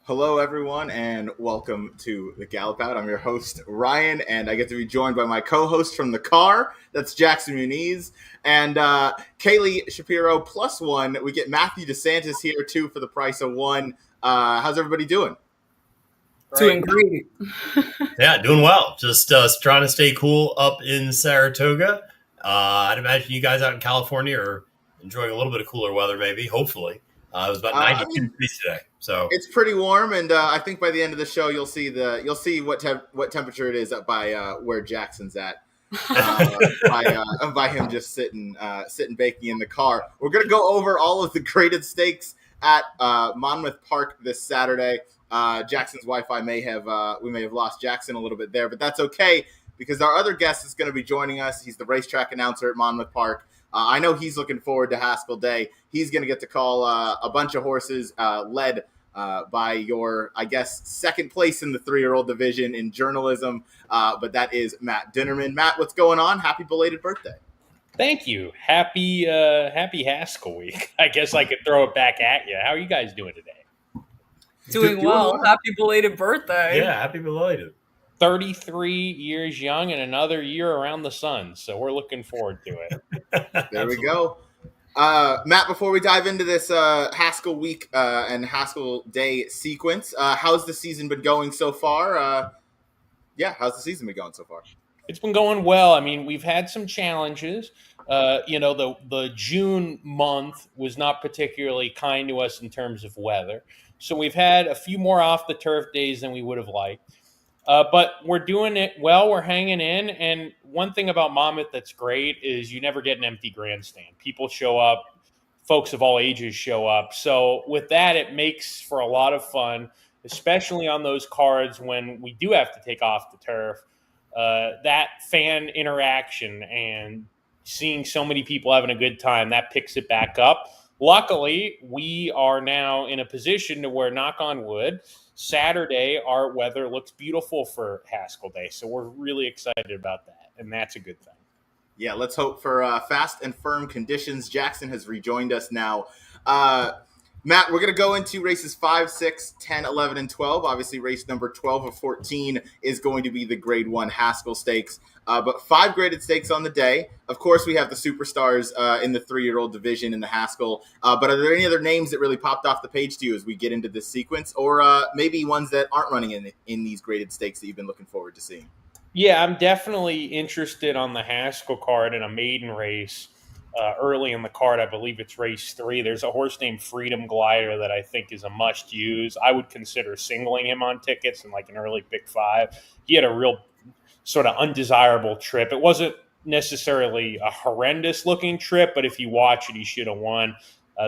Hello, everyone, and welcome to the Gallop Out. I'm your host, Ryan, and I get to be joined by my co-host from the car. That's Jackson Muniz. And Kaylee Shapiro plus one. We get Matthew DeSantis here, too, for the price of one. How's everybody doing? Doing great. Yeah, doing well. Just trying to stay cool up in Saratoga. I'd imagine you guys out in California are enjoying a little bit of cooler weather, maybe, hopefully. It was about 92 degrees today. So it's pretty warm, and I think by the end of the show, you'll see what temperature it is up by where Jackson's at. By him just sitting baking in the car. We're gonna go over all of the graded stakes at Monmouth Park this Saturday. Jackson's Wi-Fi may have lost Jackson a little bit there, but that's okay because our other guest is going to be joining us. He's the racetrack announcer at Monmouth Park. I know he's looking forward to Haskell Day. He's going to get to call a bunch of horses led by your, I guess, second place in the 3-year-old division in journalism. But that is Matt Dinerman. Matt, what's going on? Happy belated birthday. Thank you. Happy Haskell week. I guess I could throw it back at you. How are you guys doing today? Doing well. Happy belated birthday. Yeah, happy belated. 33 years young and another year around the sun. So we're looking forward to it. There we go. Matt, before we dive into this Haskell week and Haskell Day sequence, how's the season been going so far? How's the season been going so far? It's been going well. I mean, we've had some challenges. The June month was not particularly kind to us in terms of weather. So we've had a few more off the turf days than we would have liked. But we're doing it well. We're hanging in. And one thing about Monmouth that's great is you never get an empty grandstand. People show up. Folks of all ages show up. So with that, it makes for a lot of fun, especially on those cards when we do have to take off the turf. That fan interaction and seeing so many people having a good time, that picks it back up. Luckily, we are now in a position to where, knock on wood, Saturday, our weather looks beautiful for Haskell Day. So we're really excited about that, and that's a good thing. Yeah, let's hope for fast and firm conditions. Jackson has rejoined us now. Matt, we're going to go into races 5, 6, 10, 11, and 12. Obviously, race number 12 of 14 is going to be the Grade 1 Haskell Stakes. But 5 graded stakes on the day. Of course, we have the superstars in the 3-year-old division in the Haskell. But are there any other names that really popped off the page to you as we get into this sequence? Or maybe ones that aren't running in these graded stakes that you've been looking forward to seeing? Yeah, I'm definitely interested on the Haskell card in a maiden race. Early in the card, I believe it's race 3. There's a horse named Freedom Glider that I think is a must-use. I would consider singling him on tickets in like an early pick 5. He had a real sort of undesirable trip. It wasn't necessarily a horrendous-looking trip, but if you watch it, he should have won.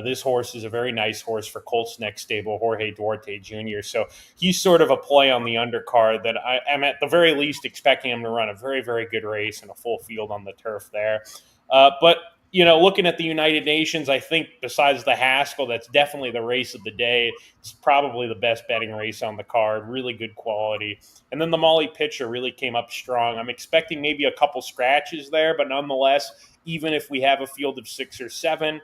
This horse is a very nice horse for Colts Next stable, Jorge Duarte Jr. So he's sort of a play on the undercard that I am at the very least expecting him to run a very, very good race and a full field on the turf there. But looking at the United Nations, I think besides the Haskell, that's definitely the race of the day. It's probably the best betting race on the card, really good quality. And then the Molly Pitcher really came up strong. I'm expecting maybe a couple scratches there, but nonetheless, even if we have a field of 6 or 7,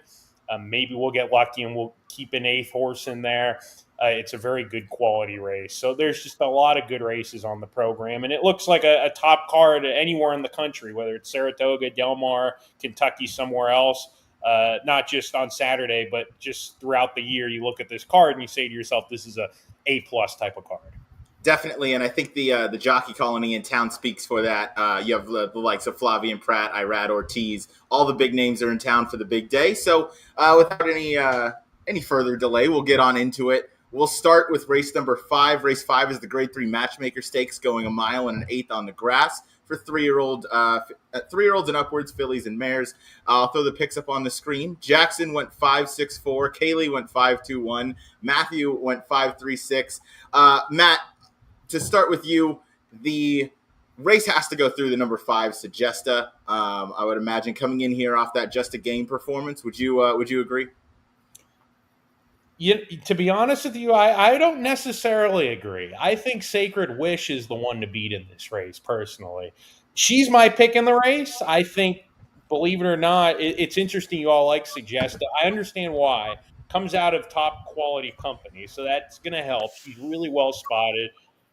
maybe we'll get lucky and we'll keep an 8th horse in there. It's a very good quality race. So there's just a lot of good races on the program. And it looks like a top card anywhere in the country, whether it's Saratoga, Del Mar, Kentucky, somewhere else. Not just on Saturday, but just throughout the year. You look at this card and you say to yourself, this is a A-plus type of card. Definitely, and I think the jockey colony in town speaks for that. You have the likes of Flavian Pratt, Irad Ortiz. All the big names are in town for the big day. So without any further delay, we'll get on into it. We'll start with race number 5. Race 5 is the Grade 3 Matchmaker Stakes, going 1 mile and 1/8 on the grass for 3-year-olds and upwards, fillies and mares. I'll throw the picks up on the screen. Jackson went 5.64. Kaylee went 5.21. Matthew went 5.36. Matt, to start with you, the race has to go through the number 5 Sagesta. I would imagine coming in here off that Just a Game performance. Would you agree? To be honest with you, I don't necessarily agree. I think Sacred Wish is the one to beat in this race, personally. She's my pick in the race. I think, believe it or not, it's interesting you all like Sagesta. I understand why. Comes out of top quality company, so that's going to help. She's really well spotted.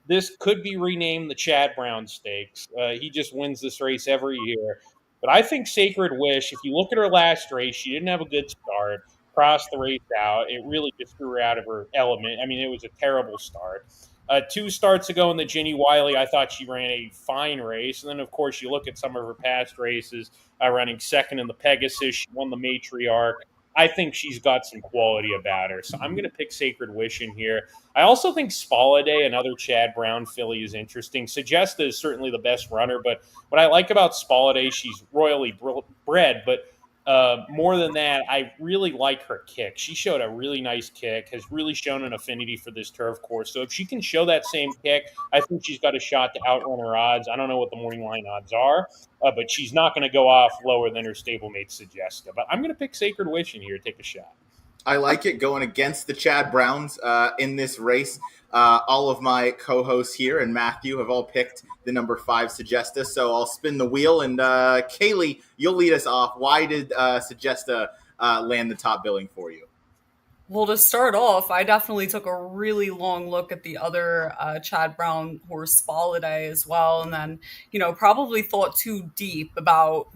This could be renamed the Chad Brown Stakes. He just wins this race every year. But I think Sacred Wish, if you look at her last race, she didn't have a good start. Crossed the race out. It really just threw her out of her element. I mean, it was a terrible start. 2 starts ago in the Ginny Wiley, I thought she ran a fine race. And then, of course, you look at some of her past races, running second in the Pegasus. She won the Matriarch. I think she's got some quality about her. So I'm going to pick Sacred Wish in here. I also think Spaladay, another Chad Brown filly, is interesting. Sagesta is certainly the best runner, but what I like about Spaladay, she's royally bred, but more than that, I really like her kick. She showed a really nice kick, has really shown an affinity for this turf course. So if she can show that same kick, I think she's got a shot to outrun her odds. I don't know what the morning line odds are, but she's not going to go off lower than her stablemate Sagesta. But I'm going to pick Sacred Wish in here, take a shot. I like it going against the Chad Browns in this race. All of my co-hosts here and Matthew have all picked the number 5 Sagesta, so I'll spin the wheel. And Kaylee, you'll lead us off. Why did Sagesta land the top billing for you? Well, to start off, I definitely took a really long look at the other Chad Brown horse, Spaladay, as well. And then, probably thought too deep about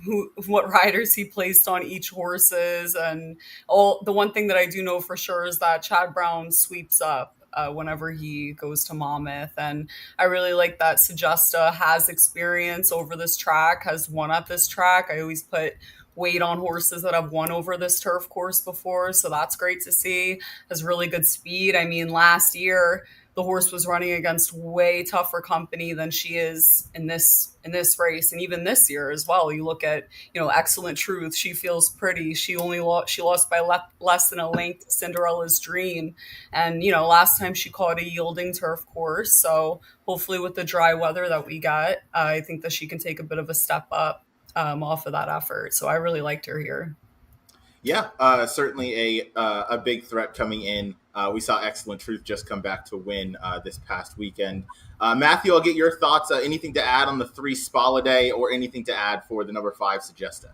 what riders he placed on each horses. And the one thing that I do know for sure is that Chad Brown sweeps up whenever he goes to Monmouth. And I really like that Sagesta has experience over this track, has won at this track. I always put weight on horses that have won over this turf course before, so that's great to see. Has really good speed. I mean, last year the horse was running against way tougher company than she is in this race, and even this year as well. You look at Excellent Truth. She feels pretty. She lost by less than a length to Cinderella's Dream, and last time she caught a yielding turf course. So hopefully with the dry weather that we got, I think that she can take a bit of a step up off of that effort. So I really liked her here. Yeah, certainly a big threat coming in. We saw Excellent Truth just come back to win this past weekend. Matthew, I'll get your thoughts. Anything to add on the 3 Spaladay, or anything to add for the number 5 Sagesta?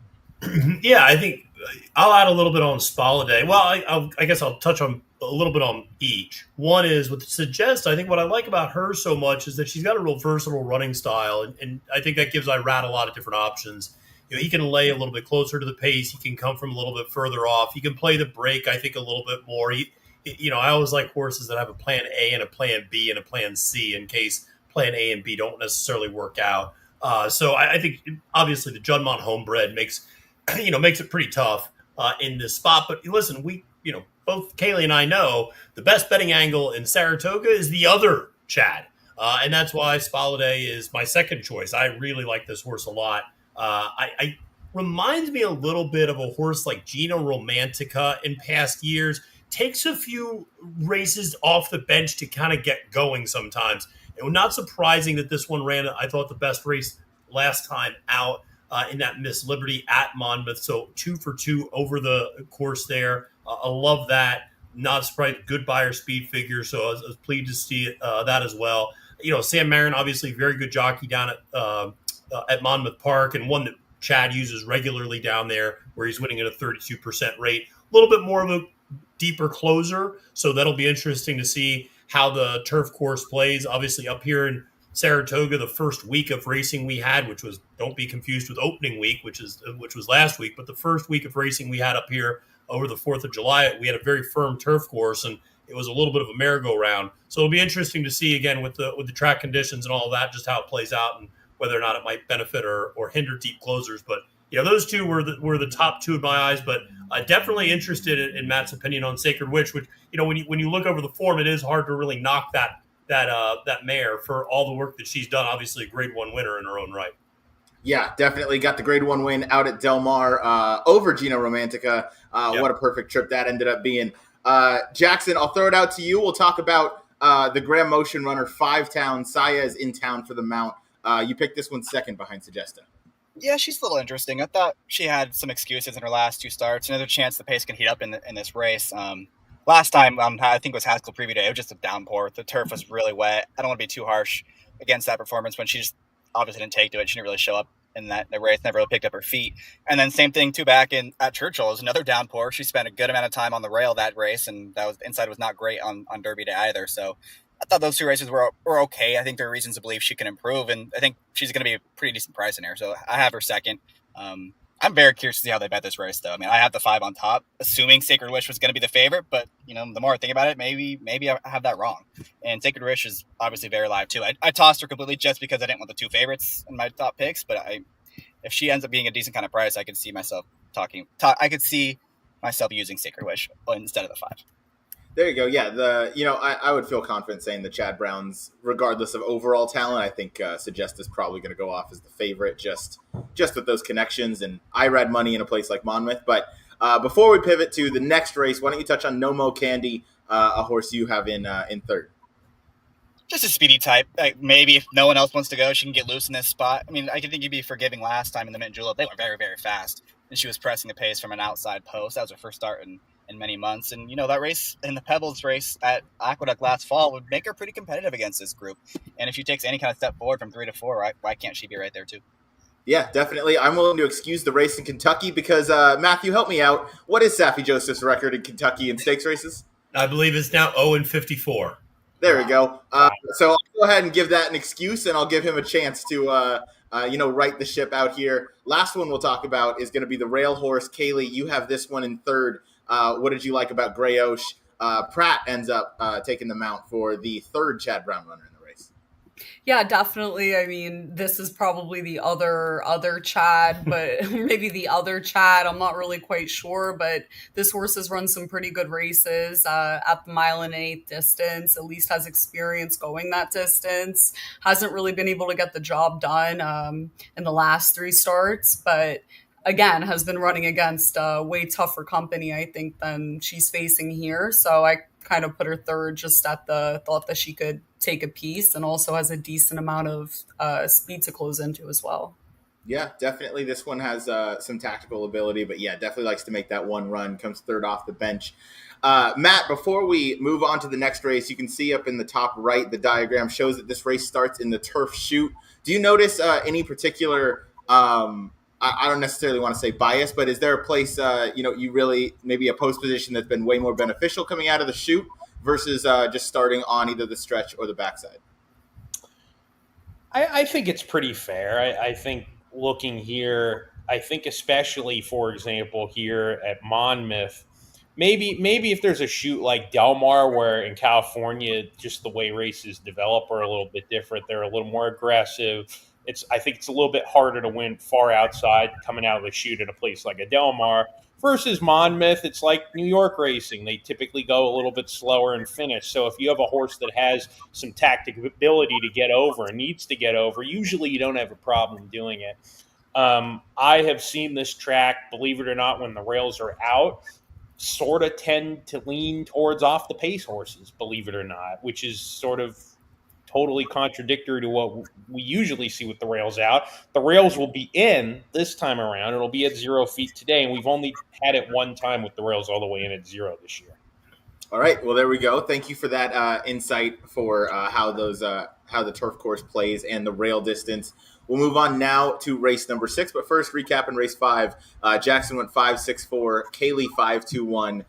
Yeah, I think I'll add a little bit on Spaladay. Well, I guess I'll touch on a little bit on each. One is with Sagesta. I think what I like about her so much is that she's got a real versatile running style, and I think that gives Irad a lot of different options. He can lay a little bit closer to the pace. He can come from a little bit further off. He can play the break, I think, a little bit more. I always like horses that have a plan A and a plan B and a plan C in case plan A and B don't necessarily work out. So I think obviously the Juddmonte homebred makes it pretty tough in this spot. But listen, both Kaylee and I know the best betting angle in Saratoga is the other Chad. And that's why Spaladay is my second choice. I really like this horse a lot. I reminds me a little bit of a horse like Gina Romantica in past years. Takes a few races off the bench to kind of get going sometimes. It was not surprising that this one ran, I thought, the best race last time out in that Miss Liberty at Monmouth. So 2 for 2 over the course there. I love that. Not surprised, good buyer speed figure. So I was pleased to see that as well. Sam Marin, obviously very good jockey down at Monmouth Park, and one that Chad uses regularly down there, where he's winning at a 32% rate. A little bit more of a deeper closer, so that'll be interesting to see how the turf course plays. Obviously up here in Saratoga, the first week of racing we had, which was, don't be confused with opening week, which was last week, but the first week of racing we had up here over the 4th of July, we had a very firm turf course, and it was a little bit of a merry-go-round. So it'll be interesting to see again with the track conditions and all of that, just how it plays out and whether or not it might benefit or hinder deep closers. But those two were the top two in my eyes, but definitely interested in Matt's opinion on Sacred Witch, which, when you look over the form, it is hard to really knock that mare for all the work that she's done. Obviously, a Grade 1 winner in her own right. Yeah, definitely got the Grade 1 win out at Del Mar over Gino Romantica. Yep. What a perfect trip that ended up being. Jackson, I'll throw it out to you. We'll talk about the Graham Motion runner, 5 Town. Saya is in town for the mount. You picked this one second behind Sagesta. Yeah, she's a little interesting. I thought she had some excuses in her last 2 starts. Another chance the pace can heat up in this race. Last time, I think it was Haskell Preview Day, it was just a downpour. The turf was really wet. I don't want to be too harsh against that performance when she just obviously didn't take to it. She didn't really show up in the race, never really picked up her feet. And then same thing, too, back at Churchill. It was another downpour. She spent a good amount of time on the rail that race, and inside was not great on Derby Day either. So I thought those 2 races were okay. I think there are reasons to believe she can improve, and I think she's going to be a pretty decent price in here. So I have her second. I'm very curious to see how they bet this race, though. I mean, I have the 5 on top, assuming Sacred Wish was going to be the favorite, but, the more I think about it, maybe I have that wrong. And Sacred Wish is obviously very live, too. I tossed her completely just because I didn't want the 2 favorites in my top picks, but if she ends up being a decent kind of price, I could see myself using Sacred Wish instead of the 5. There you go. Yeah, I would feel confident saying the Chad Browns, regardless of overall talent, I think Sagesta is probably going to go off as the favorite, just with those connections. And I read money in a place like Monmouth. But before we pivot to the next race, why don't you touch on No Mo Candy, a horse you have in third? Just a speedy type. Maybe if no one else wants to go, she can get loose in this spot. I mean, I think you'd be forgiving last time in the Mint Julep. They were very, very fast, and she was pressing the pace from an outside post. That was her first start in many months. And, that race in the Pebbles race at Aqueduct last fall would make her pretty competitive against this group. And if she takes any kind of step forward from 3 to 4, why can't she be right there too? Yeah, definitely. I'm willing to excuse the race in Kentucky because, Matthew, help me out. What is Saffie Joseph's record in Kentucky in stakes races? I believe it's now 0-54. There we go. So I'll go ahead and give that an excuse, and I'll give him a chance to, right the ship out here. Last one we'll talk about is going to be the rail horse. Kaylee, you have this one in third. What did you like about Gray Osh? Pratt ends up taking the mount for the 3rd Chad Brown runner in the race. Yeah, definitely. I mean, this is probably the other Chad, but maybe the other Chad. I'm not really quite sure, but this horse has run some pretty good races at the 1.8 distance, at least has experience going that distance. Hasn't really been able to get the job done in the last 3 starts, but again, has been running against way tougher company, I think, than she's facing here. So I kind of put her third just at the thought that she could take a piece, and also has a decent amount of speed to close into as well. Yeah, definitely. This one has some tactical ability, but yeah, definitely likes to make that one run, comes third off the bench. Matt, before we move on to the next race, you can see up in the top right, the diagram shows that this race starts in the turf chute. Do you notice any particular I don't necessarily want to say bias, but is there a place, you really, maybe a post position that's been way more beneficial coming out of the chute versus just starting on either the stretch or the backside? I think it's pretty fair. I think looking here, I think especially, for example, here at Monmouth, maybe if there's a chute like Del Mar, where in California, just the way races develop are a little bit different. They're a little more aggressive. I think it's a little bit harder to win far outside coming out of the chute at a place like a Del Mar versus Monmouth. It's like New York racing. They typically go a little bit slower and finish. So if you have a horse that has some tactical ability to get over and needs to get over, usually you don't have a problem doing it. I have seen this track, believe it or not, when the rails are out, sort of tend to lean towards off the pace horses, believe it or not, which is sort of totally contradictory to what we usually see with the rails out. The rails will be in this time around. It'll be at 0 feet today, and we've only had it one time with the rails all the way in at 0 this year. All right, well, there we go. Thank you for that insight for how the turf course plays and the rail distance. We'll move on now to race number 6, but first recap in race 5. Jackson went 5-6-4, Kaylee 5-2-1,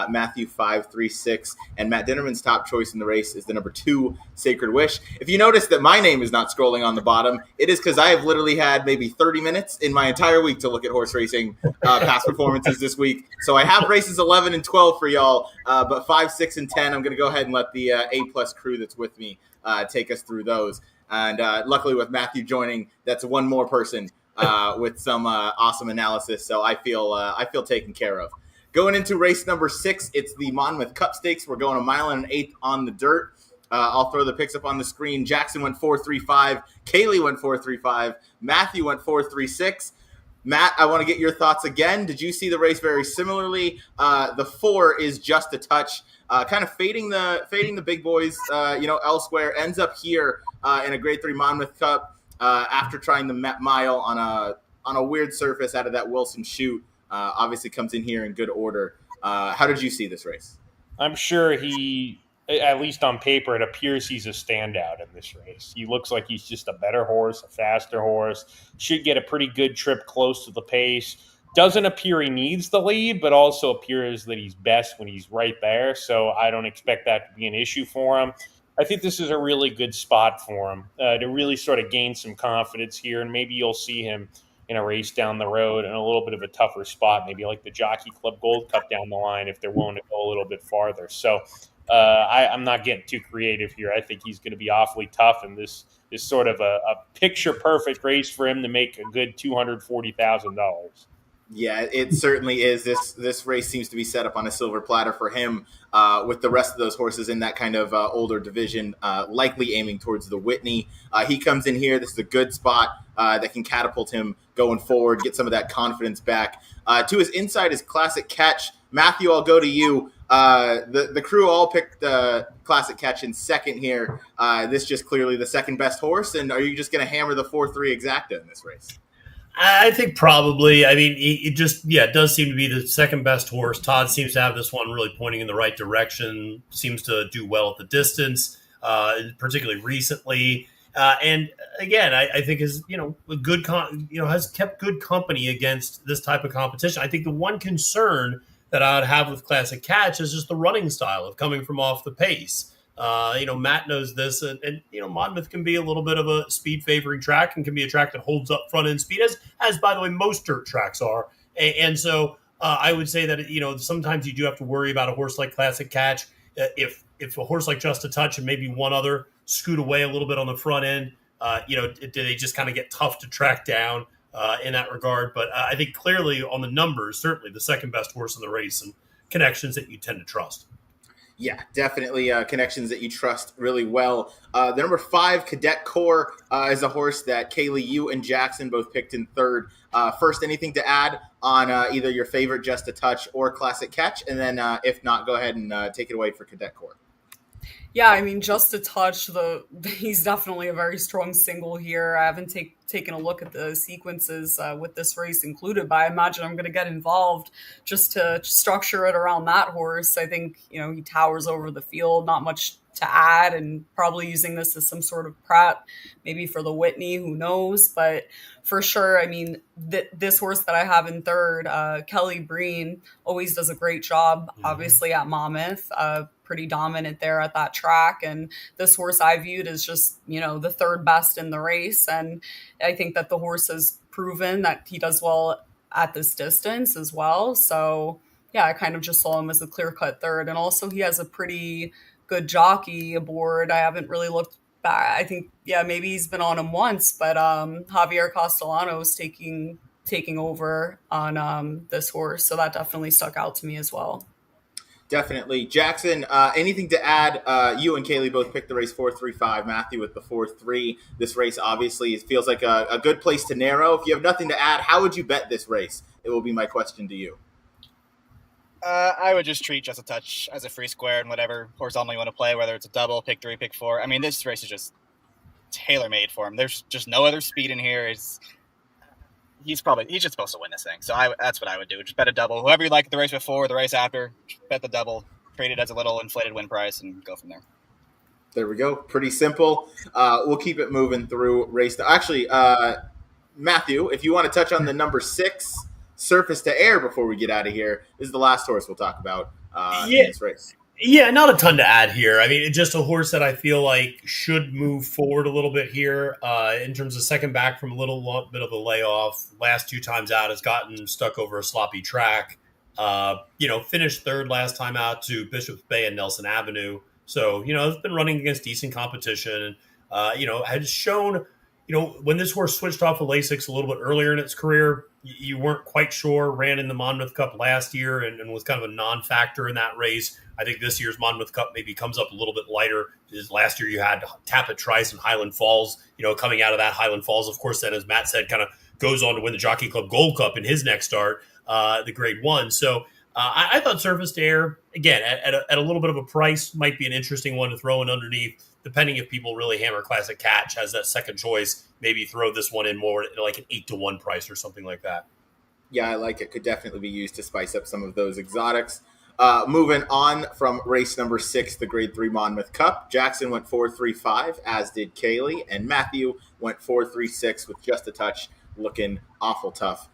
Matthew 5-3-6, and Matt Dinerman's top choice in the race is the number 2 Sacred Wish. If you notice that my name is not scrolling on the bottom, it is because I have literally had maybe 30 minutes in my entire week to look at horse racing past performances this week. So I have races 11 and 12 for y'all, but 5, 6, and 10, I'm going to go ahead and let the A-plus crew that's with me take us through those. And luckily with Matthew joining, that's one more person with some awesome analysis. So I feel taken care of. Going into race number 6, it's the Monmouth Cup Stakes. We're going 1 1/8 on the dirt. I'll throw the picks up on the screen. Jackson went 4.35. Kaylee went 4.35. Matthew went 4.36. Matt, I want to get your thoughts again. Did you see the race very similarly? The 4 is just a touch, kind of fading the big boys, elsewhere. Ends up here in a Grade 3 Monmouth Cup after trying the mile on a weird surface out of that Wilson chute. Obviously comes in here in good order. How did you see this race? I'm sure at least on paper, it appears he's a standout in this race. He looks like he's just a better horse, a faster horse. Should get a pretty good trip close to the pace. Doesn't appear he needs the lead, but also appears that he's best when he's right there. So I don't expect that to be an issue for him. I think this is a really good spot for him to really sort of gain some confidence here, and maybe you'll see him in a race down the road in a little bit of a tougher spot, maybe like the Jockey Club Gold Cup down the line if they're willing to go a little bit farther. So I'm not getting too creative here. I think he's going to be awfully tough, and this is sort of a picture-perfect race for him to make a good $240,000. Yeah, it certainly is. This race seems to be set up on a silver platter for him, with the rest of those horses in that kind of older division, likely aiming towards the Whitney. He comes in here. This is a good spot that can catapult him going forward, get some of that confidence back. To his inside is Classic Catch. Matthew, I'll go to you. The crew all picked Classic Catch in second here. This just clearly the second best horse, and are you just going to hammer the 4-3 exacta in this race? I think probably. I mean, it does seem to be the second best horse. Todd seems to have this one really pointing in the right direction, seems to do well at the distance, particularly recently. And again, I think is, has kept good company against this type of competition. I think the one concern that I would have with Classic Catch is just the running style of coming from off the pace. Matt knows this, and Monmouth can be a little bit of a speed favoring track and can be a track that holds up front end speed, as by the way most dirt tracks are. And so I would say that sometimes you do have to worry about a horse like Classic Catch. If a horse like Just a Touch and maybe one other scoot away a little bit on the front end, do they just kind of get tough to track down in that regard? But I think clearly on the numbers, certainly the second best horse in the race and connections that you tend to trust. Yeah, definitely connections that you trust really well. The number 5, Cadet Corps, is a horse that Kaylee, you and Jackson both picked in third. First, anything to add on either your favorite Just a Touch or Classic Catch? And then if not, go ahead and take it away for Cadet Corps. Yeah, I mean, Just a Touch, he's definitely a very strong single here. I haven't taken a look at the sequences with this race included, but I imagine I'm going to get involved just to structure it around that horse. I think, he towers over the field, not much to add, and probably using this as some sort of prep, maybe for the Whitney, who knows. But for sure, I mean, this horse that I have in third, Kelly Breen, always does a great job, obviously, at Monmouth. Pretty dominant there at that track, and this horse I viewed as just the third best in the race, and I think that the horse has proven that he does well at this distance as well. So yeah, I kind of just saw him as a clear-cut third, and also he has a pretty good jockey aboard. I haven't really looked back. I think maybe he's been on him once, but Javier Castellano is taking over on this horse, so that definitely stuck out to me as well. Definitely. Jackson, anything to add? You and Kaylee both picked the race 4.35, Matthew with the 4.3. This race, obviously, it feels like a good place to narrow. If you have nothing to add, how would you bet this race? It will be my question to you. I would just treat Just a Touch as a free square and whatever horizontal you want to play, whether it's a double, pick 3, pick 4. I mean, this race is just tailor-made for him. There's just no other speed in here. He's just supposed to win this thing. So that's what I would do. Just bet a double. Whoever you like the race before, the race after, bet the double, trade it as a little inflated win price, and go from there. There we go. Pretty simple. We'll keep it moving through race. Actually, Matthew, if you want to touch on the number 6, Surface to Air, before we get out of here, this is the last horse we'll talk about in this race. Yeah, not a ton to add here. I mean, it's just a horse that I feel like should move forward a little bit here in terms of second back from a little bit of a layoff. Last 2 times out has gotten stuck over a sloppy track. Finished third last time out to Bishop's Bay and Nelson Avenue. So, it's been running against decent competition. Has shown, when this horse switched off of Lasix a little bit earlier in its career, you weren't quite sure, ran in the Monmouth Cup last year and was kind of a non-factor in that race. I think this year's Monmouth Cup maybe comes up a little bit lighter. Because last year you had Tapit Trice and Highland Falls, coming out of that. Highland Falls, of course, then, as Matt said, kind of goes on to win the Jockey Club Gold Cup in his next start, the Grade 1. So I thought Surface Air, again, at a little bit of a price, might be an interesting one to throw in underneath, depending if people really hammer Classic Catch as that second choice. Maybe throw this one in more like an 8-1 price or something like that. Yeah, I like it. Could definitely be used to spice up some of those exotics. Moving on from race number 6, the Grade 3 Monmouth Cup. Jackson went 4.35, as did Kaylee, and Matthew went 4.36 with just a touch, looking awful tough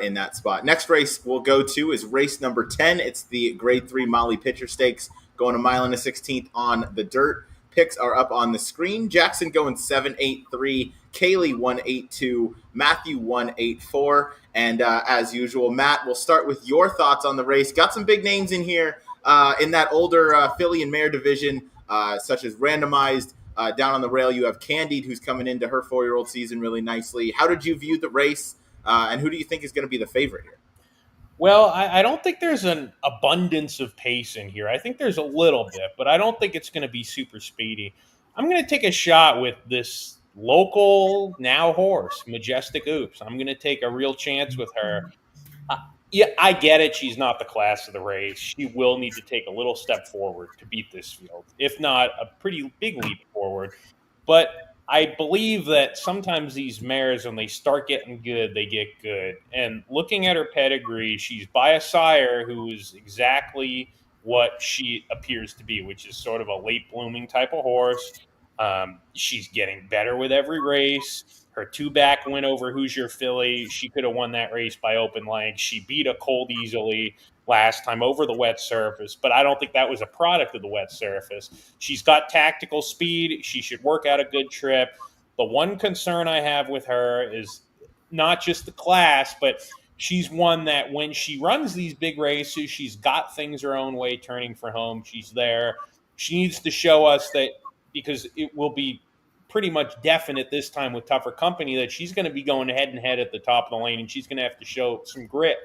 in that spot. Next race we'll go to is race number 10. It's the Grade 3 Molly Pitcher Stakes, going a mile and a 16th on the dirt. Picks are up on the screen. Jackson going 7.83, Kaylee 1.82, Matthew 1.84. And as usual, Matt, we'll start with your thoughts on the race. Got some big names in here in that older filly and mare division, such as Randomized. Down on the rail, you have Candide, who's coming into her 4-year-old season really nicely. How did you view the race, and who do you think is going to be the favorite here? Well, I don't think there's an abundance of pace in here. I think there's a little bit, but I don't think it's going to be super speedy. I'm going to take a shot with this local now horse, Majestic Oops. I'm going to take a real chance with her. Yeah, I get it. She's not the class of the race. She will need to take a little step forward to beat this field, if not a pretty big leap forward. But I believe that sometimes these mares, when they start getting good, they get good. And looking at her pedigree, she's by a sire who is exactly what she appears to be, which is sort of a late blooming type of horse. She's getting better with every race. Her 2-back win over Hoosier Filly, she could have won that race by open legs. She beat a colt easily last time over the wet surface, but I don't think that was a product of the wet surface. She's got tactical speed. She should work out a good trip. The one concern I have with her is not just the class, but she's one that when she runs these big races, she's got things her own way turning for home. She's there. She needs to show us that, because it will be pretty much definite this time with tougher company, that she's going to be going head and head at the top of the lane, and she's going to have to show some grit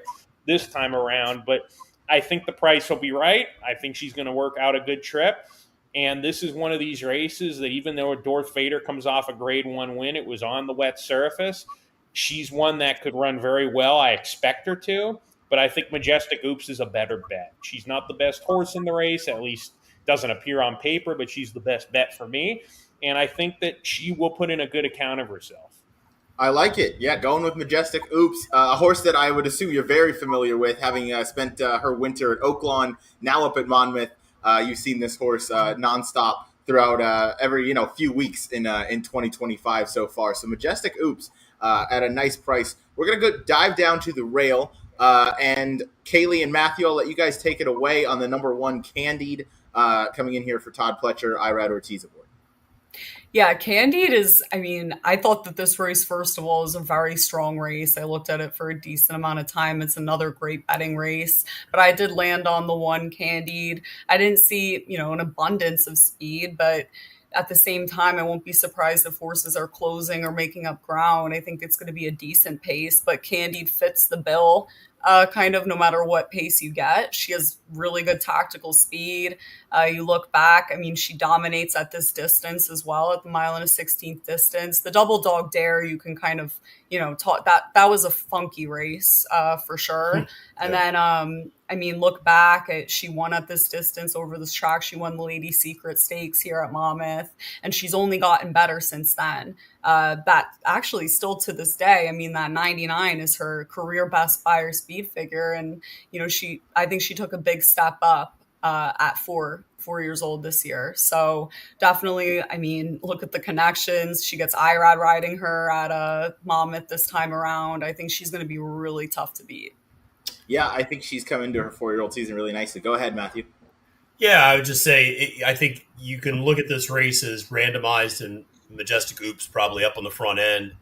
this time around. But I think the price will be right. I think she's going to work out a good trip. And this is one of these races that, even though Dorth Fader comes off a Grade 1 win, it was on the wet surface. She's one that could run very well. I expect her to, but I think Majestic Oops is a better bet. She's not the best horse in the race, at least doesn't appear on paper, but she's the best bet for me. And I think that she will put in a good account of herself. I like it. Yeah, going with Majestic Oops, a horse that I would assume you're very familiar with, having spent her winter at Oaklawn, now up at Monmouth. You've seen this horse nonstop throughout every few weeks in 2025 so far. So Majestic Oops at a nice price. We're gonna go dive down to the rail, and Kaylee and Matthew, I'll let you guys take it away on the number 1 Candide coming in here for Todd Pletcher, Irad Ortiz aboard. Yeah, Candide is, I thought that this race, first of all, is a very strong race. I looked at it for a decent amount of time. It's another great betting race, but I did land on the 1 Candide. I didn't see, an abundance of speed, but at the same time, I won't be surprised if horses are closing or making up ground. I think it's going to be a decent pace, but Candide fits the bill. Kind of no matter what pace you get. She has really good tactical speed. You look back, she dominates at this distance as well, at the mile and a 16th distance. The Double Dog Dare, you can kind of, talk that was a funky race for sure. And then, look back she won at this distance over this track. She won the Lady Secret Stakes here at Monmouth, and she's only gotten better since then. That actually still to this day, that 99 is her career best buyer speed figure. And, I think she took a big step up at 4 years old this year. So definitely, look at the connections. She gets Irad riding her at Monmouth this time around. I think she's going to be really tough to beat. Yeah, I think she's come into her 4-year-old season really nicely. Go ahead, Matthew. Yeah, I would just say, I think you can look at this race as Randomized and Majestic Oops probably up on the front end.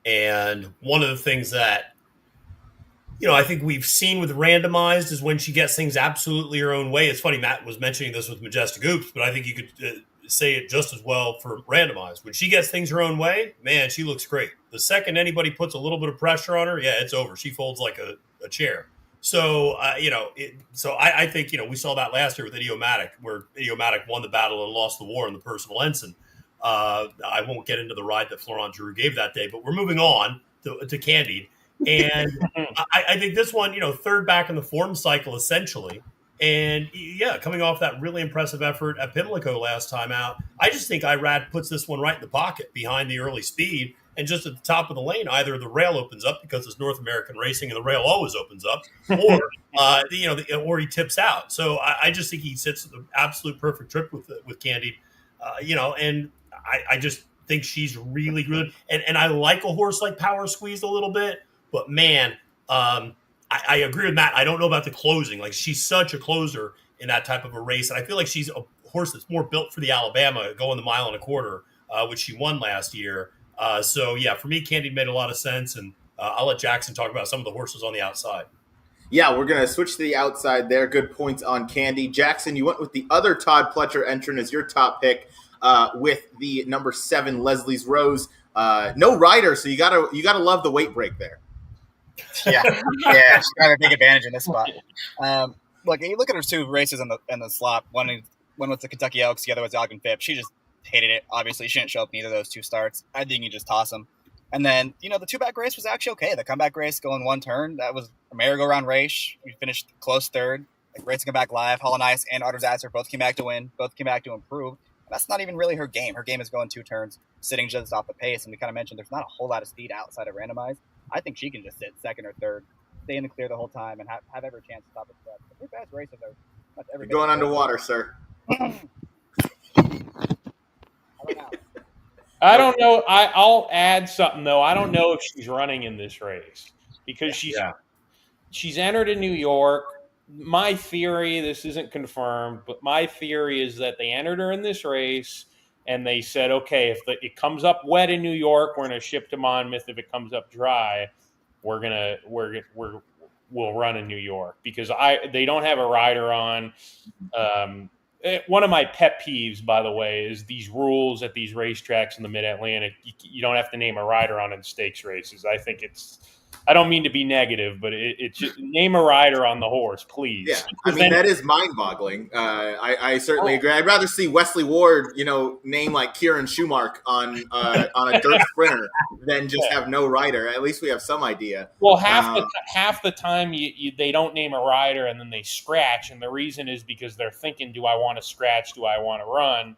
And one of the things that, I think we've seen with Randomized is when she gets things absolutely her own way. It's funny, Matt was mentioning this with Majestic Oops, but I think you could say it just as well for randomized. When she gets things her own way, man, she looks great. The second anybody puts a little bit of pressure on her, yeah, it's over. She folds like a chair. So, I think, we saw that last year with Idiomatic, where Idiomatic won the battle and lost the war in the personal ensign. I won't get into the ride that Florent Giroux gave that day, but we're moving on to Candied. And I think this one, third back in the form cycle, essentially. And yeah, coming off that really impressive effort at Pimlico last time out, I just think Irad puts this one right in the pocket behind the early speed. And just at the top of the lane, either the rail opens up because it's North American racing and the rail always opens up, or or he tips out. So I just think he sits the absolute perfect trip with Candied, and I just think she's really good. And I like a horse like Power Squeeze a little bit, but man, I agree with Matt. I don't know about the closing. Like, she's such a closer in that type of a race, and I feel like she's a horse that's more built for the Alabama, going the mile and a quarter, which she won last year. So yeah, for me, Candied made a lot of sense, and I'll let Jackson talk about some of the horses on the outside. Yeah, we're going to switch to the outside there. Good points on Candy. Jackson, you went with the other Todd Pletcher entrant as your top pick with the number 7 Leslie's Rose. No rider, so you gotta love the weight break there. Yeah, she's got to take advantage in this spot. Look, you look at her 2 races in the slot. One was the Kentucky Oaks, the other was Ogden Phipps. She just hated it. Obviously, she didn't show up in either of those 2 starts. I think you just toss them. And then, the 2-back race was actually okay. The comeback race going 1 turn, that was a merry-go-round race. We finished close third. Like, Racing Come Back Live, Hollow Nice, and Arthur's Answer both came back to win. Both came back to improve. And that's not even really her game. Her game is going 2 turns, sitting just off the pace. And we kind of mentioned there's not a whole lot of speed outside of randomized. I think she can just sit second or third, stay in the clear the whole time, and have every chance to stop the threat. Her best races are much every. You're going underwater, sir. I don't know. I'll add something though. I don't know if she's running in this race because she's entered in New York. My theory, this isn't confirmed, but my theory is that they entered her in this race and they said, okay, if it comes up wet in New York, we're going to ship to Monmouth. If it comes up dry, we'll run in New York because they don't have a rider on. One of my pet peeves, by the way, is these rules at these racetracks in the Mid-Atlantic. You don't have to name a rider on in stakes races. I think I don't mean to be negative, but it's just name a rider on the horse, please. Yeah, I mean, that is mind-boggling. I certainly agree. I'd rather see Wesley Ward, name like Kieran Schumark on a dirt sprinter than just have no rider. At least we have some idea. Well, half the time they don't name a rider and then they scratch, and the reason is because they're thinking, do I want to scratch? Do I want to run?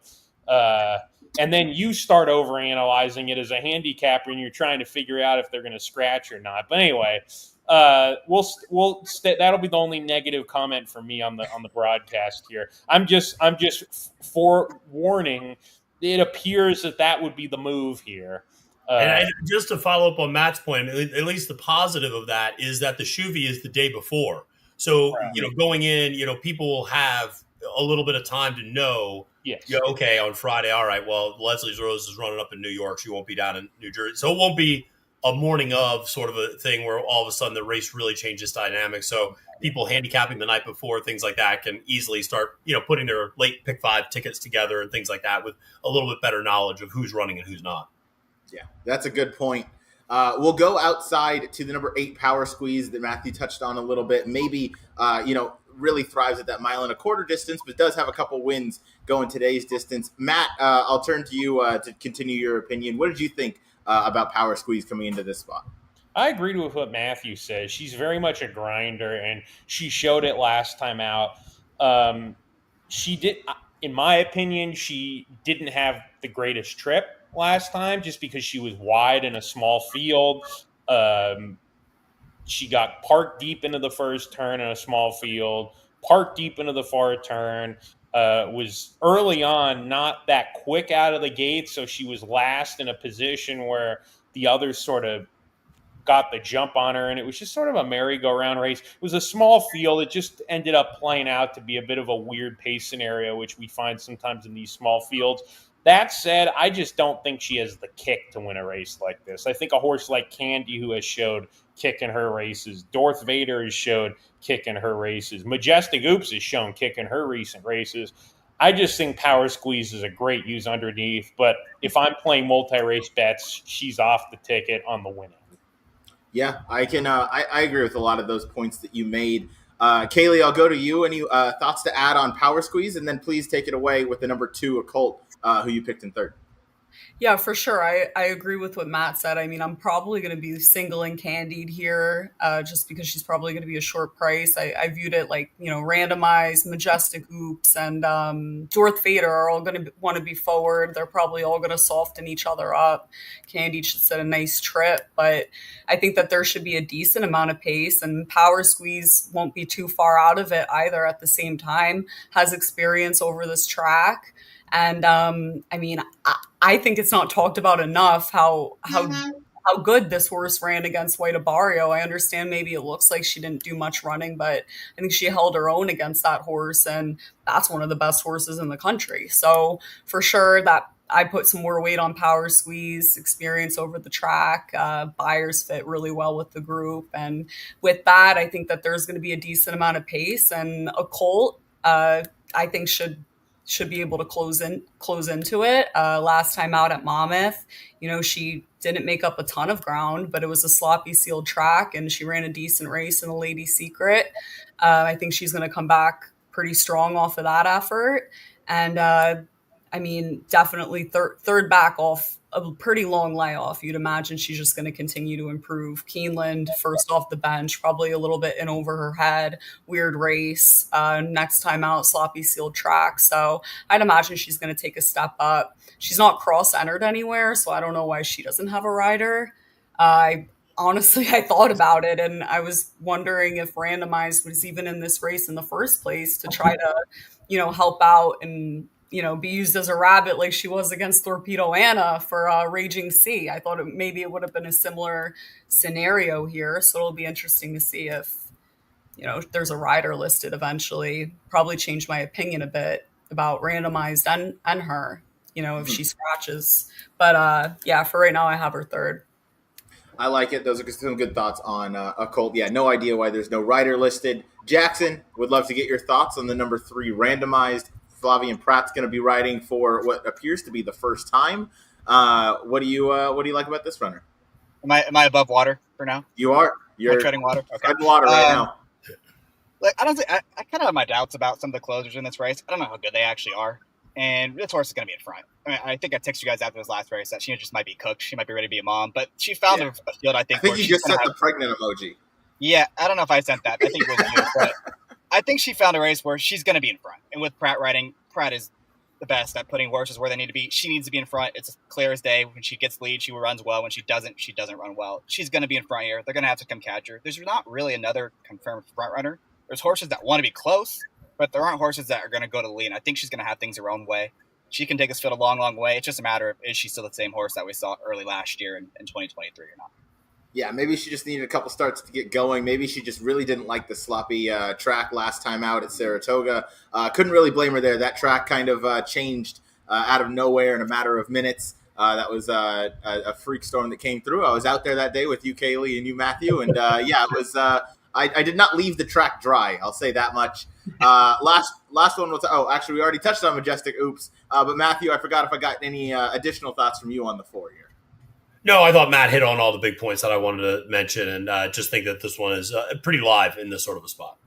And then you start overanalyzing it as a handicapper, and you're trying to figure out if they're going to scratch or not. But anyway, that'll be the only negative comment for me on the broadcast here. I'm just forewarning. It appears that would be the move here. And just to follow up on Matt's point, at least the positive of that is that the Chuvy is the day before. So, going in, people will have a little bit of time to know. Yes. Okay, on Friday, all right, well, Leslie's Rose is running up in New York. She won't be down in New Jersey. So it won't be a morning of sort of a thing where all of a sudden the race really changes dynamics. So people handicapping the night before, things like that, can easily start, putting their late pick 5 tickets together and things like that with a little bit better knowledge of who's running and who's not. Yeah, that's a good point. We'll go outside to the number 8 Power Squeeze that Matthew touched on a little bit. Maybe, really thrives at that mile and a quarter distance, but does have a couple wins going today's distance. Matt, I'll turn to you to continue your opinion. What did you think about Power Squeeze coming into this spot? I agreed with what Matthew says. She's very much a grinder, and she showed it last time out. She did, in my opinion, she didn't have the greatest trip last time just because she was wide in a small field. She got parked deep into the first turn in a small field, parked deep into the far turn, was early on not that quick out of the gate, so she was last in a position where the others sort of got the jump on her, and it was just sort of a merry-go-round race. It was a small field. It just ended up playing out to be a bit of a weird pace scenario, which we find sometimes in these small fields. That said, I just don't think she has the kick to win a race like this. I think a horse like Candy, who has showed kick in her races, Darth Vader has showed kick in her races, Majestic Oops has shown kick in her recent races. I just think Power Squeeze is a great use underneath. But if I'm playing multi-race bets, she's off the ticket on the win end. Yeah, I can. I agree with a lot of those points that you made. Kaylee, I'll go to you. Any thoughts to add on Power Squeeze? And then please take it away with the number 2, Occult, who you picked in third. Yeah, for sure. I agree with what Matt said. I mean, I'm probably going to be singling Candied here just because she's probably going to be a short price. I viewed it like, randomized, Majestic Oops, and Dorth Vader are all going to want to be forward. They're probably all going to soften each other up. Candied should set a nice trip, but I think that there should be a decent amount of pace, and Power Squeeze won't be too far out of it either at the same time, has experience over this track. And I mean, I think it's not talked about enough how good this horse ran against White Abario. I understand maybe it looks like she didn't do much running, but I think she held her own against that horse, and that's one of the best horses in the country. So for sure that I put some more weight on Power Squeeze, experience over the track. Buyers fit really well with the group, and with that, I think that there's going to be a decent amount of pace, and Occult, I think should be able to close into it. Last time out at Monmouth, she didn't make up a ton of ground, but it was a sloppy sealed track, and she ran a decent race in the Lady Secret. I think she's going to come back pretty strong off of that effort. And I mean, definitely third back off a pretty long layoff. You'd imagine she's just going to continue to improve. Keeneland, first off the bench, probably a little bit in over her head. Weird race. Next time out, sloppy sealed track. So I'd imagine she's going to take a step up. She's not cross-entered anywhere, so I don't know why she doesn't have a rider. Honestly, I thought about it, and I was wondering if randomized was even in this race in the first place to try to, help out and be used as a rabbit like she was against Torpedo Anna for Raging Sea. I thought maybe it would have been a similar scenario here. So it'll be interesting to see if, there's a rider listed eventually. Probably change my opinion a bit about randomized and her, if she scratches. But yeah, for right now, I have her third. I like it. Those are some good thoughts on Occult. Yeah, no idea why there's no rider listed. Jackson, would love to get your thoughts on the number 3 randomized. Flavien Prat's going to be riding for what appears to be the first time. What do you like about this runner? Am I above water for now? You are. You're treading water. Okay. Treading water right now. I don't think I kind of have my doubts about some of the closers in this race. I don't know how good they actually are, and this horse is going to be in front. I think I texted you guys after this last race that she just might be cooked. She might be ready to be a mom, but she found a field. I think you just sent the pregnant emoji. Yeah, I don't know if I sent that. I think it was you, but I think she found a race where she's going to be in front. And with Pratt riding, Pratt is the best at putting horses where they need to be. She needs to be in front. It's clear as day. When she gets lead, she runs well. When she doesn't run well. She's going to be in front here. They're going to have to come catch her. There's not really another confirmed front runner. There's horses that want to be close, but there aren't horses that are going to go to the lead. And I think she's going to have things her own way. She can take this field a long, long way. It's just a matter of, is she still the same horse that we saw early last year in 2023 or not? Yeah, maybe she just needed a couple starts to get going. Maybe she just really didn't like the sloppy track last time out at Saratoga. Couldn't really blame her there. That track kind of changed out of nowhere in a matter of minutes. That was a freak storm that came through. I was out there that day with you, Kaylee, and you, Matthew. And it was I did not leave the track dry. I'll say that much. Last one was, actually, we already touched on Majestic Oops. But Matthew, I forgot if I got any additional thoughts from you on the 4 here. No, I thought Matt hit on all the big points that I wanted to mention, and just think that this one is pretty live in this sort of a spot.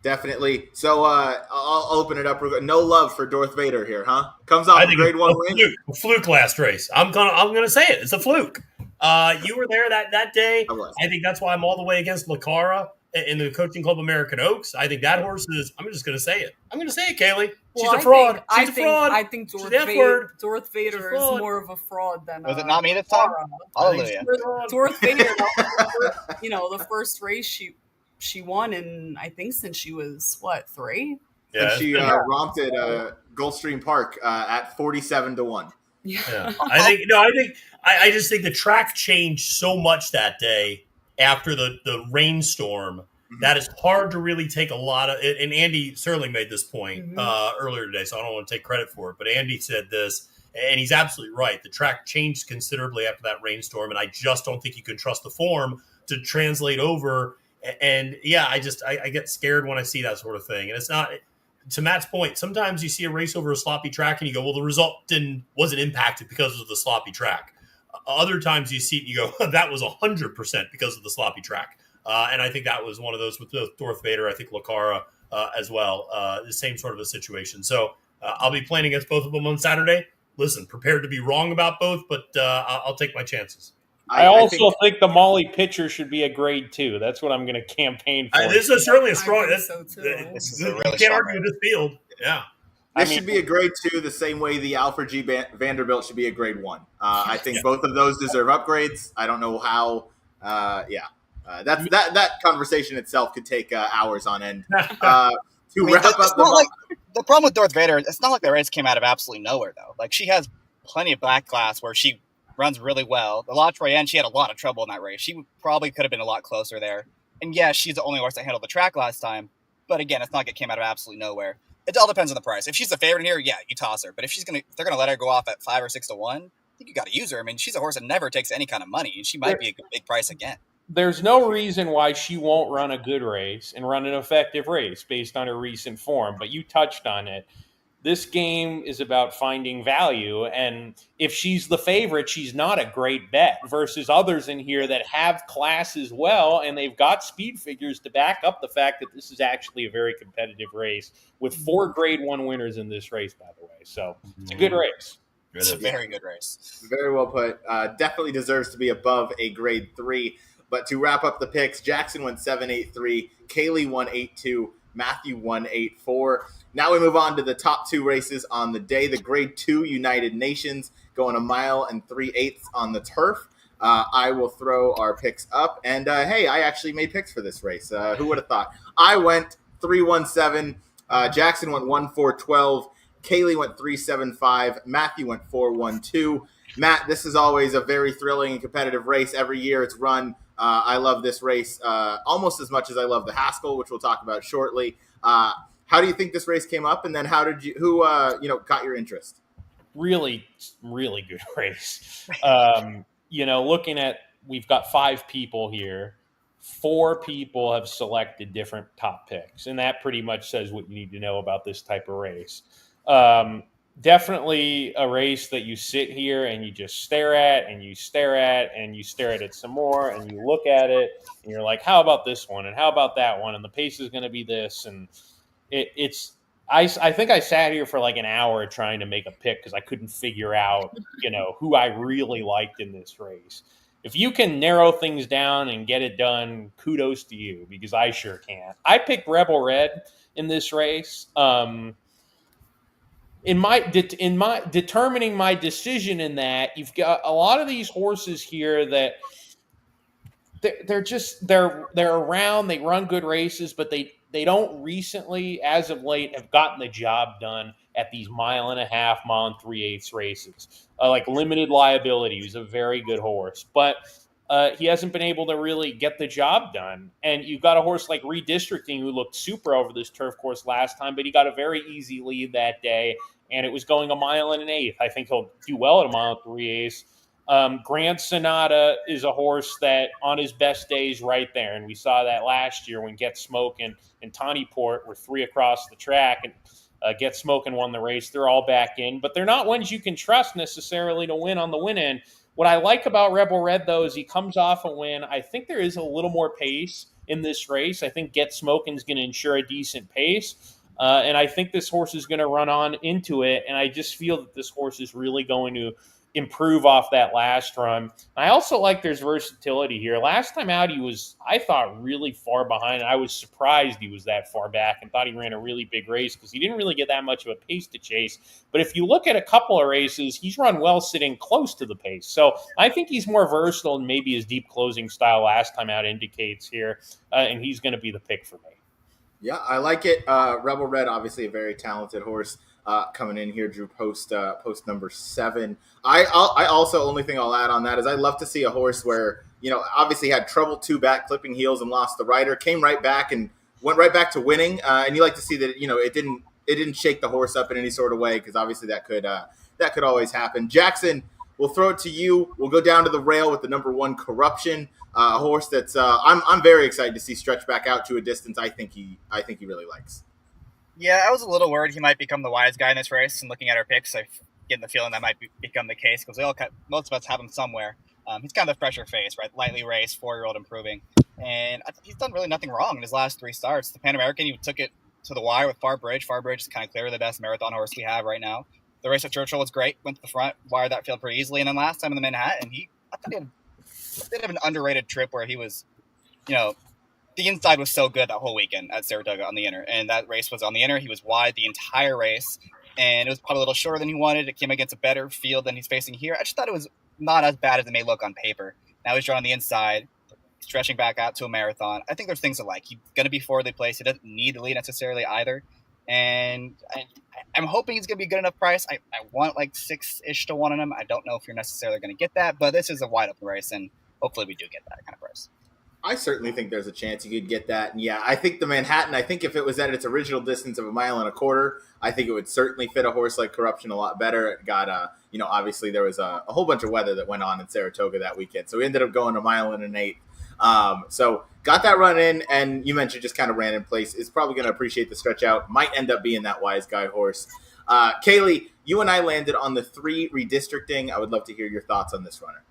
Definitely. So I'll open it up. No love for Dorth Vader here, huh? Comes off a grade 1 win. Fluke last race. I'm gonna say it. It's a fluke. You were there that day. I think that's why I'm all the way against Lacara in the Coaching Club American Oaks. I think that horse is. I'm just gonna say it. I'm gonna say it, Kaylee. She's a fraud. She's a fraud. I think Dorth Vader is more of a fraud than. Was it not me this time? Hallelujah. Dorth Vader. The first race she won in, I think, since she was 3. Yeah, and she romped at Gulfstream Park at 47-1. Yeah. I just think the track changed so much that day after the rainstorm. That is hard to really take a lot of it. And Andy Serling made this point earlier today, so I don't want to take credit for it. But Andy said this, and he's absolutely right. The track changed considerably after that rainstorm, and I just don't think you can trust the form to translate over. And yeah, I get scared when I see that sort of thing. And it's not to Matt's point, sometimes you see a race over a sloppy track and you go, well, the result wasn't impacted because of the sloppy track. Other times you see it and you go, that was 100% because of the sloppy track. And I think that was one of those with Darth Vader, I think Lucara as well, the same sort of a situation. So I'll be playing against both of them on Saturday. Listen, prepared to be wrong about both, but I'll take my chances. I also think the Molly pitcher should be a grade 2. That's what I'm going to campaign for. This is certainly a strong. So too. This is a really you can't strong argue with this field. Yeah. This should be a grade 2 the same way the Alfred G. Vanderbilt should be a grade 1. I think both of those deserve upgrades. I don't know how. That conversation itself could take hours on end. The problem with Darth Vader, it's not like the race came out of absolutely nowhere, though. Like, she has plenty of black glass where she runs really well. The La Troyenne, she had a lot of trouble in that race. She probably could have been a lot closer there. And yeah, she's the only horse that handled the track last time. But again, it's not like it came out of absolutely nowhere. It all depends on the price. If she's a favorite in here, yeah, you toss her. But if they're gonna let her go off at 5 or 6 to 1, I think you got to use her. I mean, she's a horse that never takes any kind of money, and she might be a big price again. There's no reason why she won't run a good race and run an effective race based on her recent form. But you touched on it. This game is about finding value, and if she's the favorite, she's not a great bet versus others in here that have class as well, and they've got speed figures to back up the fact that this is actually a very competitive race with 4 grade 1 winners in this race, by the way. So it's a good race. It's a very good race. Very well put. Definitely deserves to be above a grade 3. But to wrap up the picks, Jackson went 7-8-3, Kaylee won 8-2, Matthew won 8-4. Now we move on to the top 2 races on the day. The grade 2 United Nations going 1 mile and 3/8 on the turf. I will throw our picks up. And hey, I actually made picks for this race. Who would have thought? I went 3-1-7. Jackson went 1-4-12. Kaylee went 3-7-5. Matthew went 4-1-2. Matt, this is always a very thrilling and competitive race. Every year it's run. I love this race almost as much as I love the Haskell, which we'll talk about shortly. How do you think this race came up, and then who got your interest? Really, really good race. Looking at, we've got 5 people here. 4 people have selected different top picks, and that pretty much says what you need to know about this type of race. Definitely a race that you sit here and you just stare at and you stare at and you stare at it some more and you look at it and you're like, how about this one and how about that one, and the pace is going to be this, and I think I sat here for like an hour trying to make a pick because I couldn't figure out who I really liked in this race. If you can narrow things down and get it done, kudos to you, because I sure can't. I picked Rebel Red in this race. In my determining my decision in that, you've got a lot of these horses here that they're around, they run good races, but they don't recently, as of late, have gotten the job done at these 1.5 mile, 1 3/8 races. Like Limited Liability, who's a very good horse, but he hasn't been able to really get the job done. And you've got a horse like Redistricting, who looked super over this turf course last time, but he got a very easy lead that day, and it was going 1 1/8 miles. I think he'll do well at 1 3/8 miles. Grand Sonata is a horse that on his best days right there, and we saw that last year when Get Smokin' and Tawny Port were 3 across the track, and Get Smokin' won the race. They're all back in, but they're not ones you can trust necessarily to win on the win end. What I like about Rebel Red, though, is he comes off a win. I think there is a little more pace in this race. I think Get Smokin's going to ensure a decent pace, and I think this horse is going to run on into it, and I just feel that this horse is really going to improve off that last run. I also like there's versatility here. Last time out, he was, I thought, really far behind. I was surprised he was that far back and thought he ran a really big race because he didn't really get that much of a pace to chase. But if you look at a couple of races, he's run well sitting close to the pace. So I think he's more versatile than maybe his deep closing style last time out indicates here, and he's going to be the pick for me. Yeah, I like it. Rebel Red, obviously a very talented horse. Coming in here, drew post number 7. I also, only thing I'll add on that is I love to see a horse where, obviously had trouble 2 back clipping heels and lost the rider, came right back and went right back to winning. And you like to see that, it didn't shake the horse up in any sort of way, because obviously that could always happen. Jackson, we'll throw it to you. We'll go down to the rail with the number 1 Corruption, a horse that's I'm very excited to see stretch back out to a distance I think he really likes. Yeah, I was a little worried he might become the wise guy in this race. And looking at our picks, I get the feeling that might become the case because most of us have him somewhere. He's kind of the fresher face, right? Lightly raced, 4-year-old improving. And he's done really nothing wrong in his last 3 starts. The Pan American, he took it to the wire with Farbridge. Farbridge is kind of clearly the best marathon horse we have right now. The race at Churchill was great. Went to the front, wired that field pretty easily. And then last time in the Manhattan, I thought he had a bit of an underrated trip where he was, the inside was so good that whole weekend at Saratoga on the inner. And that race was on the inner. He was wide the entire race. And it was probably a little shorter than he wanted. It came against a better field than he's facing here. I just thought it was not as bad as it may look on paper. Now he's drawn on the inside, stretching back out to a marathon. I think there's things to like. He's going to be fourthly placed. He doesn't need the lead necessarily either. And I'm hoping he's going to be a good enough price. I want like 6-ish to 1 on him. I don't know if you're necessarily going to get that, but this is a wide open race, and hopefully we do get that kind of price. I certainly think there's a chance you could get that. And yeah, I think the Manhattan, I think if it was at its original distance of 1.25 miles, I think it would certainly fit a horse like Corruption a lot better. It got, obviously there was a whole bunch of weather that went on in Saratoga that weekend. So we ended up going 1.125 miles. So got that run in, and you mentioned just kind of ran in place. Is probably going to appreciate the stretch out. Might end up being that wise guy horse. Kaylee, you and I landed on the 3 redistricting. I would love to hear your thoughts on this runner.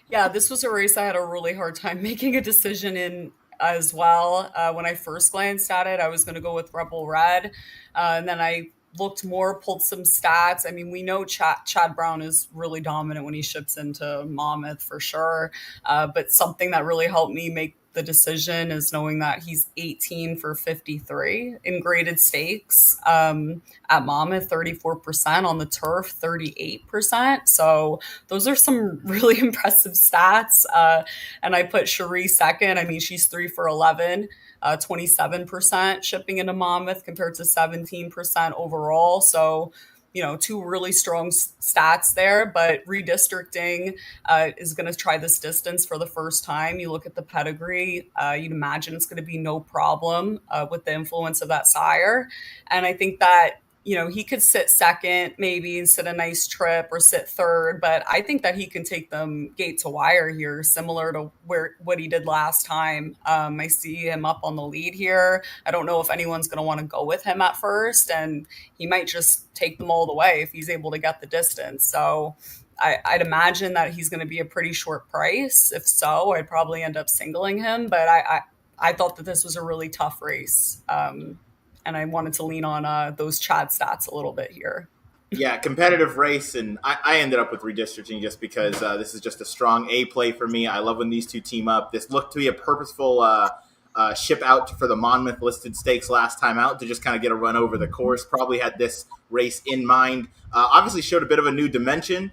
Yeah, this was a race I had a really hard time making a decision in as well. When I first glanced at it, I was going to go with Rebel Red. And then I looked more, pulled some stats. I mean, we know Chad Brown is really dominant when he ships into Monmouth for sure. But something that really helped me make the decision is knowing that he's 18 for 53 in graded stakes at Monmouth, 34% on the turf, 38%. So those are some really impressive stats. And I put Cherie second. I mean, she's 3 for 11, 27% shipping into Monmouth compared to 17% overall. So, 2 really strong stats there, but redistricting is going to try this distance for the first time. You look at the pedigree, you'd imagine it's going to be no problem with the influence of that sire. And I think that, he could sit second maybe and sit a nice trip or sit third, but I think that he can take them gate to wire here, similar to what he did last time. I see him up on the lead here. I don't know if anyone's going to want to go with him at first, and he might just take them all the way if he's able to get the distance. So I'd imagine that he's going to be a pretty short price. If so, I'd probably end up singling him, but I thought that this was a really tough race. And I wanted to lean on those Chad stats a little bit here. Yeah, competitive race, and I ended up with redistricting just because this is just a strong A play for me. I love when these two team up. This looked to be a purposeful ship out for the Monmouth listed stakes last time out to just kind of get a run over the course. Probably had this race in mind. Obviously showed a bit of a new dimension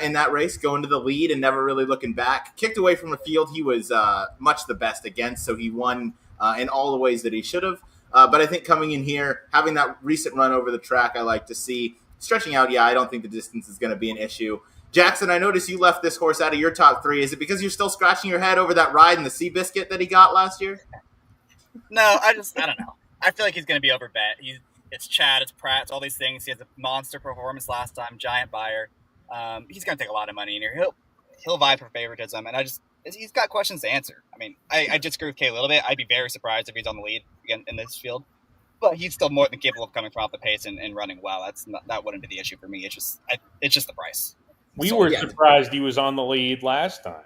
in that race, going to the lead and never really looking back. Kicked away from the field. He was much the best against, so he won in all the ways that he should have. But I think coming in here, having that recent run over the track, I like to see. Stretching out, I don't think the distance is going to be an issue. Jackson, I noticed you left this horse out of your top 3. Is it because you're still scratching your head over that ride in the Seabiscuit that he got last year? No, I don't know. I feel like he's going to be overbet. It's Chad, it's Pratt, it's all these things. He has a monster performance last time, giant buyer. He's going to take a lot of money in here. He'll vie for favoritism, and he's got questions to answer. I mean, I disagree with Kay a little bit. I'd be very surprised if he's on the lead again in this field, but he's still more than capable of coming from off the pace and running well. That wouldn't be the issue for me. It's just the price. We were surprised he was on the lead last time.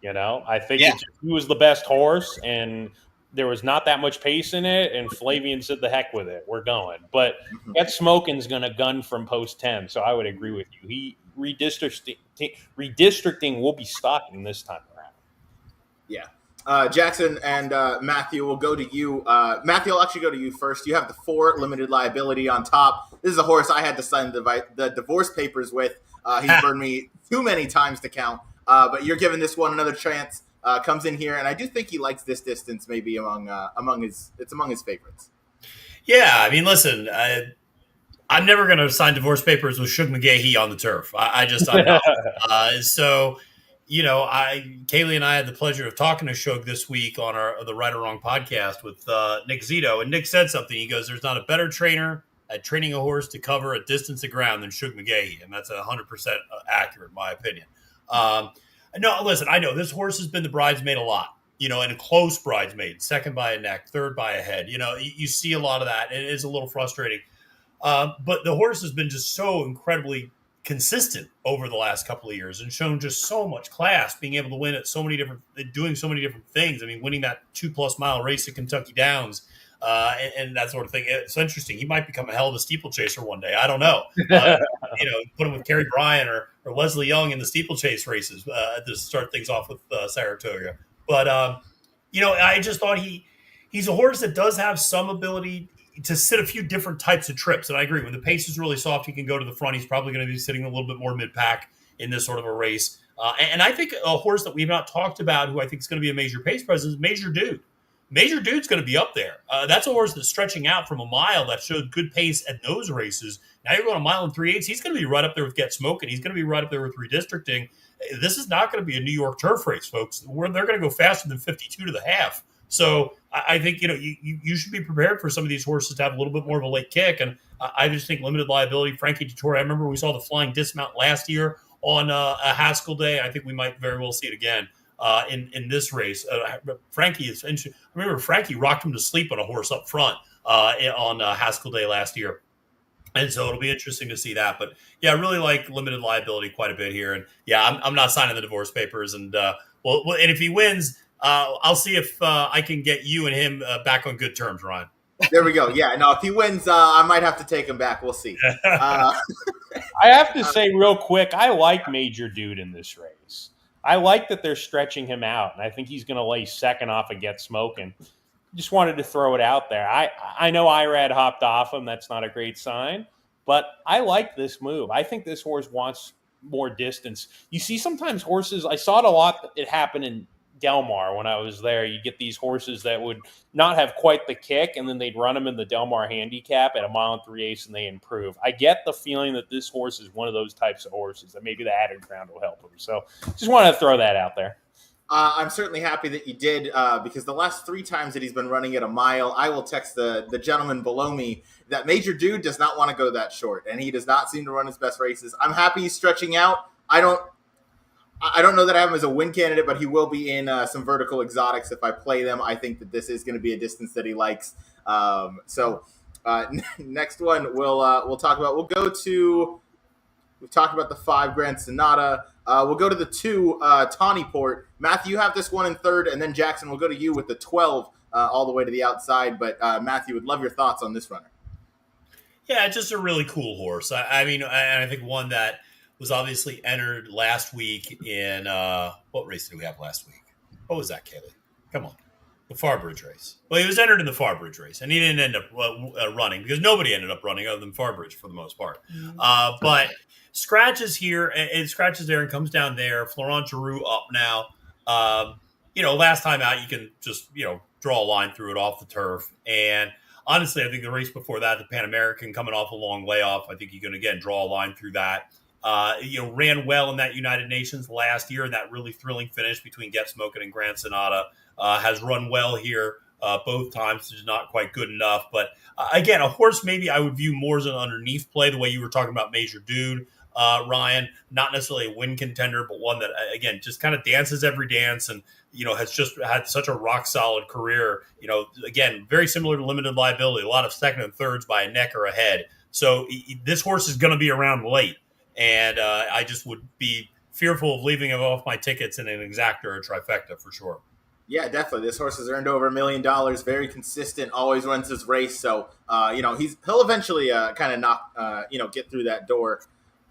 I think he was the best horse, and there was not that much pace in it, and Flavian said, the heck with it, we're going. But that Smokin's going to gun from post 10, so I would agree with you. Redistricting will be stocking this time around. Yeah. Jackson and Matthew will go to you. Matthew, I'll actually go to you first. You have the 4 limited liability on top. This is a horse I had to sign the divorce papers with. He's burned me too many times to count. But you're giving this one another chance. Comes in here, and I do think he likes this distance maybe among his favorites. Yeah, I mean, listen, I'm never going to sign divorce papers with Shug McGahee on the turf. I'm not. So, Kaylee and I had the pleasure of talking to Shug this week on the Right or Wrong podcast with Nick Zito, and Nick said something. He goes, "There's not a better trainer at training a horse to cover a distance of ground than Shug McGahee," and that's 100% accurate, in my opinion. No, listen, I know this horse has been the bridesmaid a lot. and a close bridesmaid, second by a neck, third by a head. You see a lot of that. And it is a little frustrating. But the horse has been just so incredibly consistent over the last couple of years and shown just so much class, being able to win at doing so many different things. I mean, winning that 2+ mile race at Kentucky Downs and that sort of thing. It's interesting. He might become a hell of a steeplechaser one day. I don't know. Put him with Kerry Bryan or Leslie Young in the steeplechase races to start things off with Saratoga. But, I just thought he's a horse that does have some ability to sit a few different types of trips. And I agree, when the pace is really soft, he can go to the front. He's probably going to be sitting a little bit more mid-pack in this sort of a race. And I think a horse that we've not talked about who I think is going to be a major pace presence is Major Dude. Major Dude's going to be up there. That's a horse that's stretching out from a mile that showed good pace at those races. Now you're going a mile and 3/8. He's going to be right up there with Get Smoking. He's going to be right up there with Redistricting. This is not going to be a New York turf race, folks. They're going to go faster than 52 to the half. So I think, you should be prepared for some of these horses to have a little bit more of a late kick. And I just think limited liability, Frankie Dettori, I remember we saw the flying dismount last year on a Haskell Day. I think we might very well see it again in this race. Frankie is interesting. I remember Frankie rocked him to sleep on a horse up front on Haskell Day last year. And so it'll be interesting to see that. But, yeah, I really like limited liability quite a bit here. And, yeah, I'm not signing the divorce papers. And, and if he wins – I'll see if I can get you and him back on good terms, Ryan. There we go. Yeah, no, if he wins, I might have to take him back. We'll see. I have to say real quick, I like Major Dude in this race. I like that they're stretching him out, and I think he's going to lay second off and Get Smoking. Just wanted to throw it out there. I know Irad hopped off him. That's not a great sign, but I like this move. I think this horse wants more distance. You see sometimes horses, I saw it a lot, it happened in Del Mar when I was there. You get these horses that would not have quite the kick, and then they'd run them in the Del Mar handicap at a mile and 3/8, and they improve. I get the feeling that this horse is one of those types of horses that maybe the added ground will help him. So just wanted to throw that out there. I'm certainly happy that you did because the last 3 times that he's been running at a mile, I will text the gentleman below me that Major Dude does not want to go that short, and he does not seem to run his best races. I'm happy he's stretching out. I don't know that I have him as a win candidate, but he will be in some vertical exotics if I play them. I think that this is going to be a distance that he likes. Next one we'll talk about. We've talked about the 5 Grand Sonata. We'll go to the 2 Tawny Port. Matthew, you have this one in third, and then Jackson will go to you with the 12 all the way to the outside. But Matthew, would love your thoughts on this runner. Yeah, just a really cool horse. I think one that was obviously entered last week in what race did we have last week? What was that, Kaylee? Come on. The Farbridge race. Well, he was entered in the Farbridge race, and he didn't end up running because nobody ended up running other than Farbridge for the most part. Mm-hmm. But scratches here, and scratches there and comes down there. Florent Giroux up now. Last time out, you can just, draw a line through it off the turf. And honestly, I think the race before that, the Pan American coming off a long layoff, I think you can, again, draw a line through that. Ran well in that United Nations last year, and that really thrilling finish between Get Smoking and Grand Sonata. Has run well here both times. It's not quite good enough. But again, a horse maybe I would view more as an underneath play, the way you were talking about Major Dude, Ryan. Not necessarily a win contender, but one that, again, just kind of dances every dance and, has just had such a rock-solid career. Again, very similar to limited liability, a lot of second and thirds by a neck or a head. So this horse is going to be around late. And I just would be fearful of leaving him off my tickets in an exacta or a trifecta for sure. Yeah, definitely. This horse has earned over $1 million. Very consistent. Always runs his race. So, he'll eventually kind of knock, get through that door.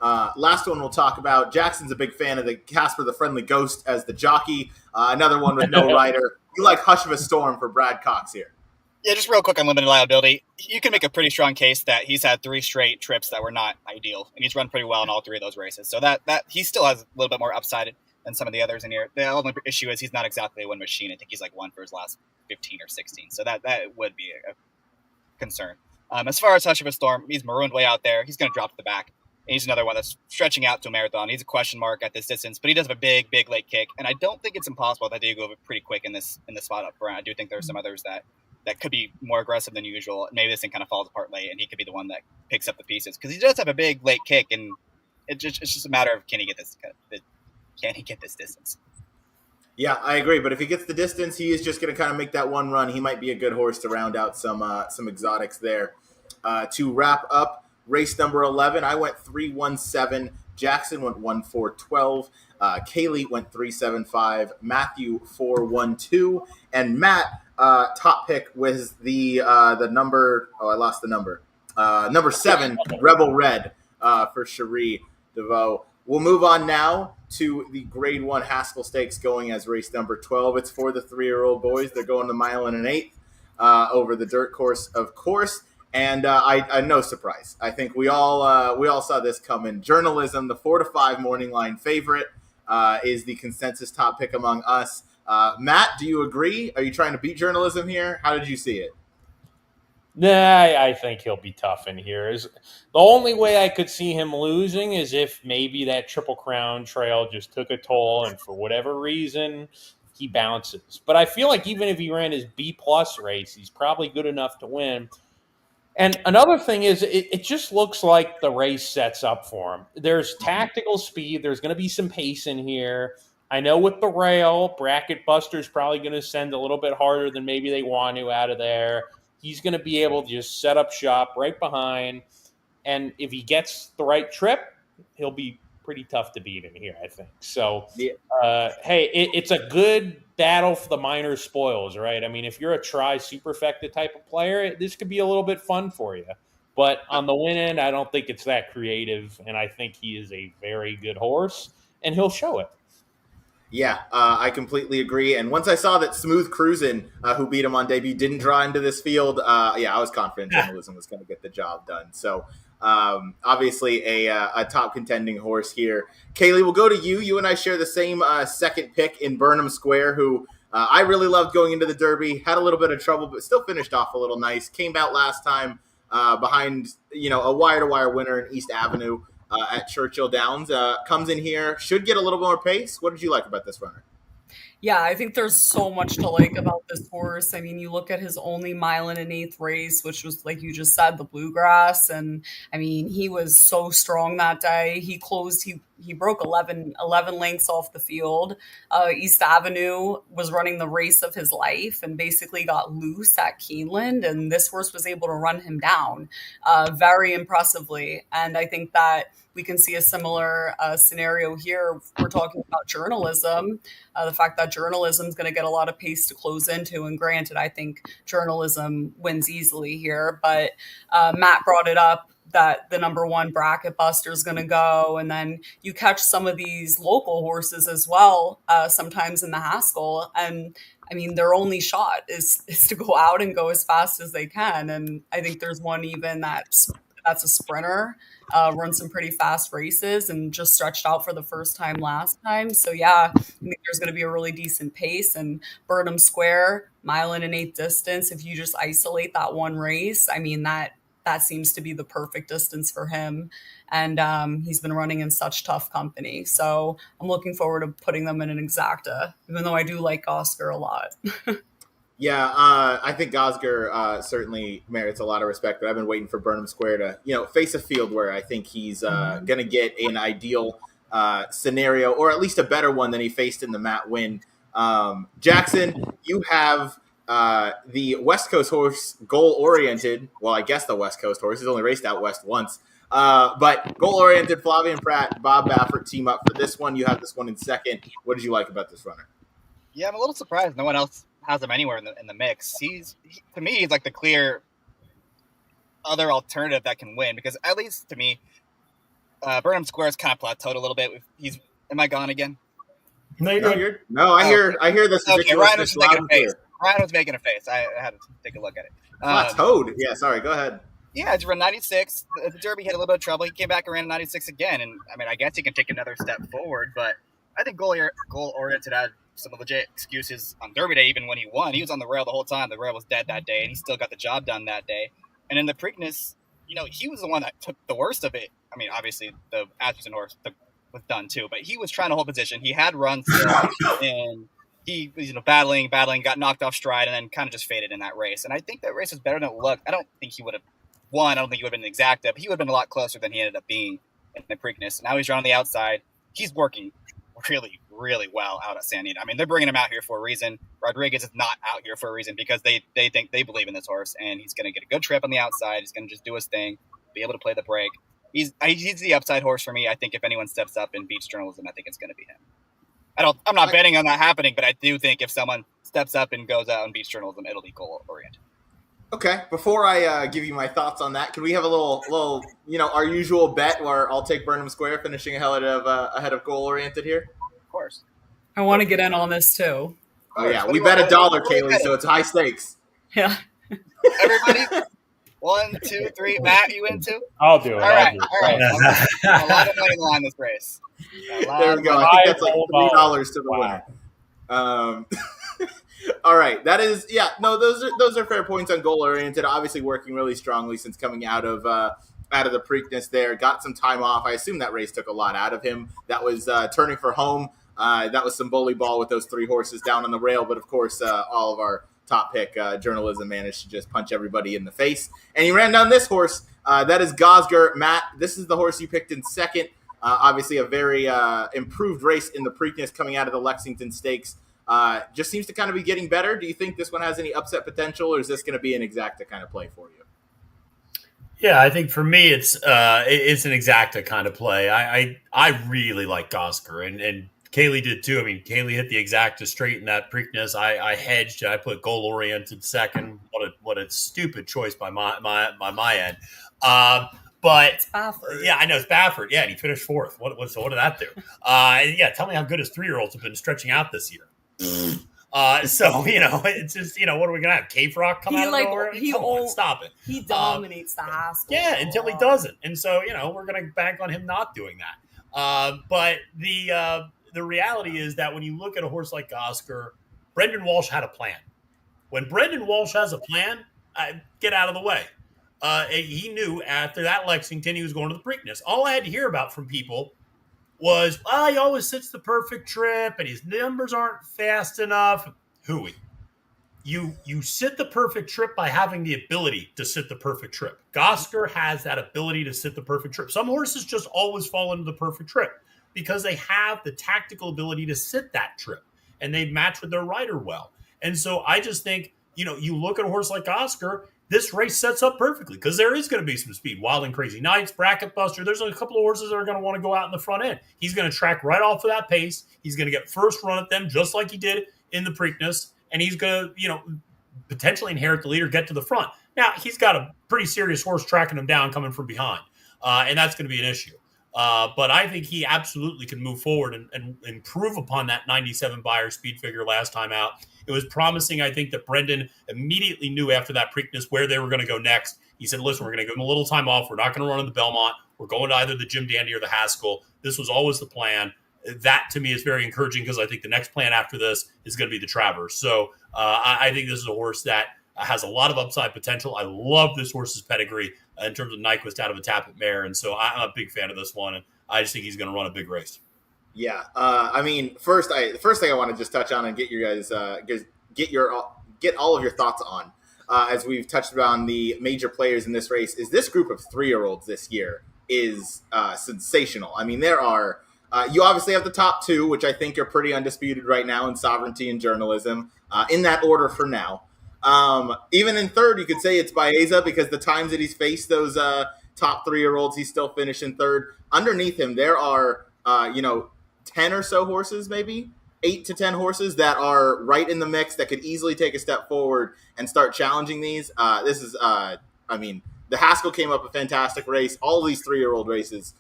Last one we'll talk about. Jackson's a big fan of the Casper the Friendly Ghost as the jockey. Another one with no rider. You like Hush of a Storm for Brad Cox here. Yeah, just real quick on limited liability. You can make a pretty strong case that he's had 3 straight trips that were not ideal, and he's run pretty well in all 3 of those races. So that he still has a little bit more upside than some of the others in here. The only issue is he's not exactly a win machine. I think he's like 1 for his last 15 or 16. So that would be a concern. As far as Hush of a Storm, he's marooned way out there. He's going to drop to the back. And he's another one that's stretching out to a marathon. He's a question mark at this distance, but he does have a big, big late kick. And I don't think it's impossible that they go pretty quick in this spot up front. I do think there are some others that could be more aggressive than usual. Maybe this thing kind of falls apart late, and he could be the one that picks up the pieces because he does have a big late kick, and it's just a matter of can he get this distance. Yeah, I agree. But if he gets the distance, he is just going to kind of make that one run. He might be a good horse to round out some exotics there. To wrap up race number 11, I went 3-1-7. Jackson went 1-4-12. Kaylee went 3-7-5. Matthew 4-1-2. And Matt, top pick was the number. Oh, I lost the number. Number 7, Rebel Red for Cherie DeVoe. We'll move on now to the Grade 1 Haskell Stakes going as race number 12. It's for the 3-year-old boys. They're going the mile and an eighth over the dirt course, of course. And I no surprise. I think we all saw this coming. Journalism, the 4-5 morning line favorite, is the consensus top pick among us. Matt, do you agree? Are you trying to beat journalism here? How did you see it? Nah, I think he'll be tough in here. The only way I could see him losing is if maybe that Triple Crown trail just took a toll and for whatever reason he bounces. But I feel like even if he ran his B+ race, he's probably good enough to win. And another thing is it just looks like the race sets up for him. There's tactical speed. There's going to be some pace in here. I know with the rail, Bracket Buster's probably going to send a little bit harder than maybe they want to out of there. He's going to be able to just set up shop right behind. And if he gets the right trip, he'll be pretty tough to beat in here, I think. So, hey, it's a good battle for the minor spoils, right? I mean, if you're a tri-superfecta type of player, this could be a little bit fun for you. But on the win end, I don't think it's that creative. And I think he is a very good horse, and he'll show it. Yeah, I completely agree. And once I saw that Smooth Cruisin', who beat him on debut, didn't draw into this field, I was confident journalism was going to get the job done. So obviously a top contending horse here. Kaylee, we'll go to you. You and I share the same second pick in Burnham Square, who I really loved going into the Derby. Had a little bit of trouble, but still finished off a little nice. Came out last time behind a wire-to-wire winner in East Avenue. At Churchill Downs, comes in here, should get a little more pace. What did you like about this runner? Yeah, I think there's so much to like about this horse. I mean, you look at his only mile and an eighth race, which was, like you just said, the Bluegrass. And I mean, he was so strong that day. He closed, he broke 11 lengths off the field. East Avenue was running the race of his life and basically got loose at Keeneland. And this horse was able to run him down very impressively. And I think that we can see a similar scenario here. We're talking about journalism, the fact that journalism is going to get a lot of pace to close into. And granted, I think journalism wins easily here. But Matt brought it up that the number 1 Bracket Buster is going to go. And then you catch some of these local horses as well, sometimes in the Haskell. And I mean, their only shot is to go out and go as fast as they can. And I think there's one even that's a sprinter, run some pretty fast races and just stretched out for the first time last time. So yeah, I think there's going to be a really decent pace. And Burnham Square, mile and an eighth distance, if you just isolate that one race, I mean, that seems to be the perfect distance for him. And he's been running in such tough company. So I'm looking forward to putting them in an exacta, even though I do like Oscar a lot. Yeah, I think Oscar certainly merits a lot of respect, but I've been waiting for Burnham Square to, face a field where I think he's going to get an ideal scenario, or at least a better one than he faced in the Matt win. Jackson, you have the West Coast horse, goal-oriented. Well, I guess the West Coast horse. He's only raced out west once. But goal-oriented, Flavian Pratt, Bob Baffert team up for this one. You have this one in second. What did you like about this runner? Yeah, I'm a little surprised no one else has him anywhere in the mix. To me, he's like the clear other alternative that can win, because at least to me, Burnham Square's kind of plateaued a little bit. Am I gone again? No, I hear this. Okay, Ryan was making a face. Ryan was making a face. I had to take a look at it. Plateaued. Yeah, sorry. Go ahead. Yeah, it's run 96. The Derby had a little bit of trouble. He came back and ran 96 again, and I mean, I guess he can take another step forward. But I think goal-oriented had some legit excuses on Derby Day. Even when he won, he was on the rail the whole time. The rail was dead that day, and he still got the job done that day. And in the Preakness, he was the one that took the worst of it. I mean, obviously the Atchison horse was done too, but he was trying to hold position. He had runs and he was battling, got knocked off stride, and then kind of just faded in that race. And I think that race was better than it looked. I don't think he would have won. I don't think he would have been exacta, but he would have been a lot closer than he ended up being in the Preakness. Now he's running on the outside. He's working really, really well out at San Diego. I mean, they're bringing him out here for a reason. Rodriguez is not out here for a reason because they believe in this horse, and he's going to get a good trip on the outside. He's going to just do his thing, be able to play the break. He's the upside horse for me. I think if anyone steps up in beach journalism, I think it's going to be him. I'm not betting on that happening, but I do think if someone steps up and goes out in beach journalism, it'll be goal oriented. Okay, before I give you my thoughts on that, can we have a little, our usual bet where I'll take Burnham Square finishing ahead of goal oriented here? Of course. I want to get in on this too. Oh yeah, we bet $1, Kaylee, so it's high stakes. Yeah. Everybody, 1, 2, 3. Matt, you in too? I'll do it. All right. A lot of money on this race. There we go. I think that's like $3 to the winner. All right, that is those are fair points on goal oriented. Obviously, working really strongly since coming out of the Preakness. There, got some time off. I assume that race took a lot out of him. That was turning for home. That was some bully ball with those 3 horses down on the rail. But of course, all of our top pick journalism managed to just punch everybody in the face. And he ran down this horse. That is Gosger. Matt, this is the horse you picked in second. Obviously, a very improved race in the Preakness coming out of the Lexington Stakes. Just seems to kind of be getting better. Do you think this one has any upset potential, or is this going to be an exacta kind of play for you? Yeah, I think for me it's an exacta kind of play. I really like Gosger, and Kaylee did too. I mean, Kaylee hit the exacta straight in that Preakness. I hedged. I put goal oriented second. What a stupid choice by my end. But Spafford. Yeah, I know it's Spafford. Yeah, and he finished 4th. So what did that do? Tell me how good his 3-year-olds have been stretching out this year. It's just, what are we gonna have? Cave Rock come out of nowhere? Come on, stop it. He dominates the Haskell until he doesn't, and so we're gonna bank on him not doing that. But the reality is that when you look at a horse like Gosger, Brendan Walsh had a plan. When Brendan Walsh has a plan, get out of the way. He knew after that Lexington he was going to the Preakness. All I had to hear about from people was, he always sits the perfect trip and his numbers aren't fast enough. Hooey. You sit the perfect trip by having the ability to sit the perfect trip. Gosger has that ability to sit the perfect trip. Some horses just always fall into the perfect trip because they have the tactical ability to sit that trip and they match with their rider well. And so I just think, you look at a horse like Gosger, this race sets up perfectly because there is going to be some speed. Wild and Crazy Nights, Bracket Buster. There's a couple of horses that are going to want to go out in the front end. He's going to track right off of that pace. He's going to get first run at them just like he did in the Preakness. And he's going to, potentially inherit the lead or get to the front. Now, he's got a pretty serious horse tracking him down coming from behind. And that's going to be an issue. But I think he absolutely can move forward and improve upon that 97 Beyer speed figure last time out. It was promising, I think, that Brendan immediately knew after that Preakness where they were going to go next. He said, listen, we're going to give him a little time off. We're not going to run in the Belmont. We're going to either the Jim Dandy or the Haskell. This was always the plan. That, to me, is very encouraging because I think the next plan after this is going to be the Travers. So I think this is a horse that has a lot of upside potential. I love this horse's pedigree in terms of Nyquist out of a Tappet mare. And so I'm a big fan of this one. And I just think he's going to run a big race. Yeah, the first thing I want to just touch on and get your guys get all of your thoughts on, as we've touched on the major players in this race, is this group of 3-year-olds this year is sensational. I mean, there are you obviously have the top 2, which I think are pretty undisputed right now in Sovereignty and Journalism, in that order for now. Even in third, you could say it's Baeza because the times that he's faced those top 3-year-olds, he's still finished in third. Underneath him, there are 10 or so horses, maybe 8 to 10 horses that are right in the mix that could easily take a step forward and start challenging these. The Haskell came up a fantastic race. All these 3-year-old races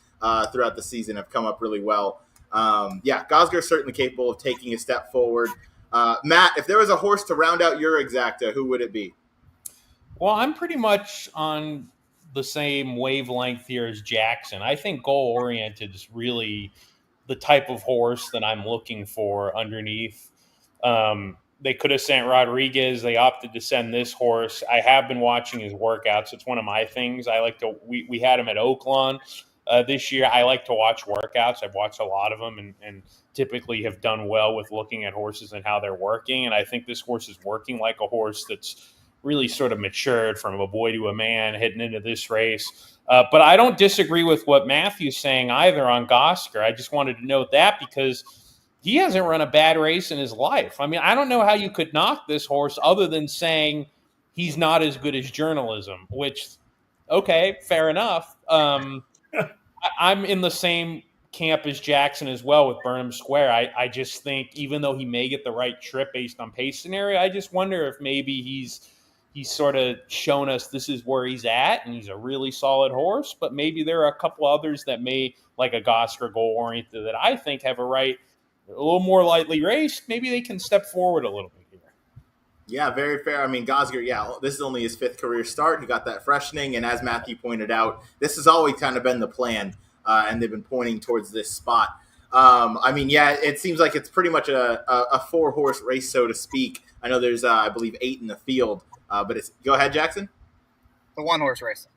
throughout the season have come up really well. Gosger is certainly capable of taking a step forward. Matt, if there was a horse to round out your exacta, who would it be? Well, I'm pretty much on the same wavelength here as Jackson. I think goal-oriented is really the type of horse that I'm looking for underneath. They could have sent Rodriguez. They opted to send this horse. I have been watching his workouts. It's one of my things. I like to. We had him at Oaklawn this year. I like to watch workouts. I've watched a lot of them and typically have done well with looking at horses and how they're working. And I think this horse is working like a horse that's really sort of matured from a boy to a man heading into this race. But I don't disagree with what Matthew's saying either on Gosger. I just wanted to note that because he hasn't run a bad race in his life. I mean, I don't know how you could knock this horse other than saying he's not as good as journalism, which, okay, fair enough. I'm in the same camp as Jackson as well with Burnham Square. I just think even though he may get the right trip based on pace scenario, I just wonder if maybe he's sort of shown us this is where he's at and he's a really solid horse, but maybe there are a couple others that may, like a Goscar Goal Oriented, that I think have a little more lightly raced. Maybe they can step forward a little bit here. Yeah, very fair. I mean, Gosgar, this is only his 5th career start. He got that freshening, and as Matthew pointed out, this has always kind of been the plan, and they've been pointing towards this spot. It seems like it's pretty much a 4-horse race, so to speak. I know there's, I believe, 8 in the field, but it's – go ahead, Jackson. The 1-horse race.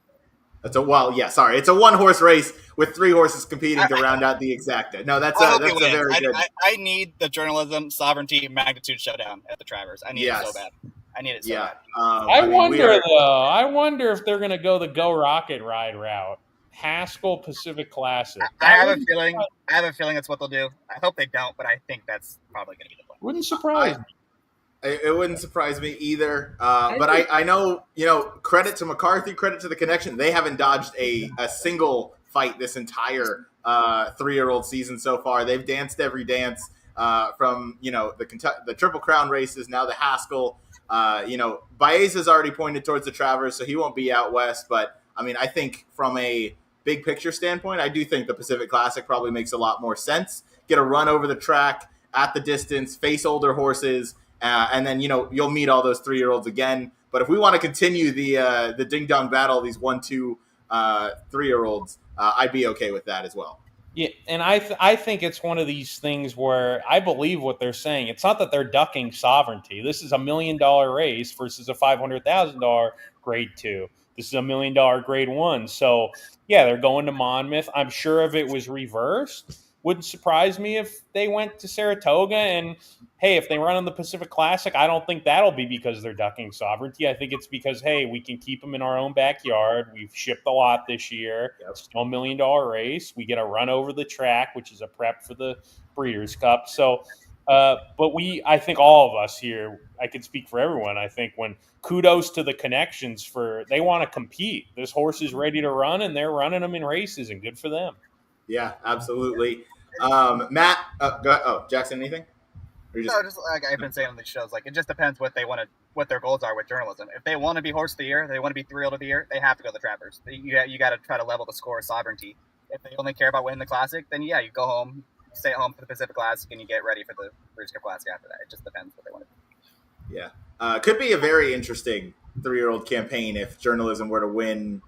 It's a 1-horse race with 3 horses competing to round out the exacta. No, that's a very good. I need the journalism, sovereignty, magnitude showdown at the Travers. I need it so bad. I need it so bad. I wonder if they're going to go the Go Rocket Ride route. Haskell Pacific Classic. I have a feeling that's what they'll do. I hope they don't, but I think that's probably going to be the plan. Wouldn't surprise me. It wouldn't surprise me either. But I know, credit to McCarthy, credit to the connection. They haven't dodged a single fight this entire 3-year-old season so far. They've danced every dance from, the Triple Crown races, now the Haskell. Baeza's already pointed towards the Travers, so he won't be out west. But, I think from a big picture standpoint, I do think the Pacific Classic probably makes a lot more sense. Get a run over the track at the distance, face older horses, and then, you'll meet all those 3-year-olds again. But if we want to continue the ding-dong battle, these 1, 2, 3-year-olds, I'd be okay with that as well. Yeah, and I think it's one of these things where I believe what they're saying. It's not that they're ducking sovereignty. This is $1 million race versus a $500,000 grade 2. This is $1 million grade 1. So, yeah, they're going to Monmouth. I'm sure if it was reversed, wouldn't surprise me if they went to Saratoga. And, hey, if they run on the Pacific Classic, I don't think that'll be because they're ducking sovereignty. I think it's because, hey, we can keep them in our own backyard. We've shipped a lot this year. Yep. It's still $1 million race. We get a run over the track, which is a prep for the Breeders' Cup. So, but I think all of us here, I can speak for everyone, I think when kudos to the connections they want to compete. This horse is ready to run, and they're running them in races, and good for them. Yeah, absolutely. Matt, go ahead. Oh, Jackson, anything? Just like I've been saying on these shows, it just depends what their goals are with journalism. If they want to be horse of the year, they want to be 3-year-old of the year, they have to go to the Travers. You got to try to level the score of sovereignty. If they only care about winning the Classic, then you go home, stay at home for the Pacific Classic, and you get ready for the Breeders' Cup Classic after that. It just depends what they want to do. Yeah, could be a very interesting 3-year-old campaign if journalism were to win,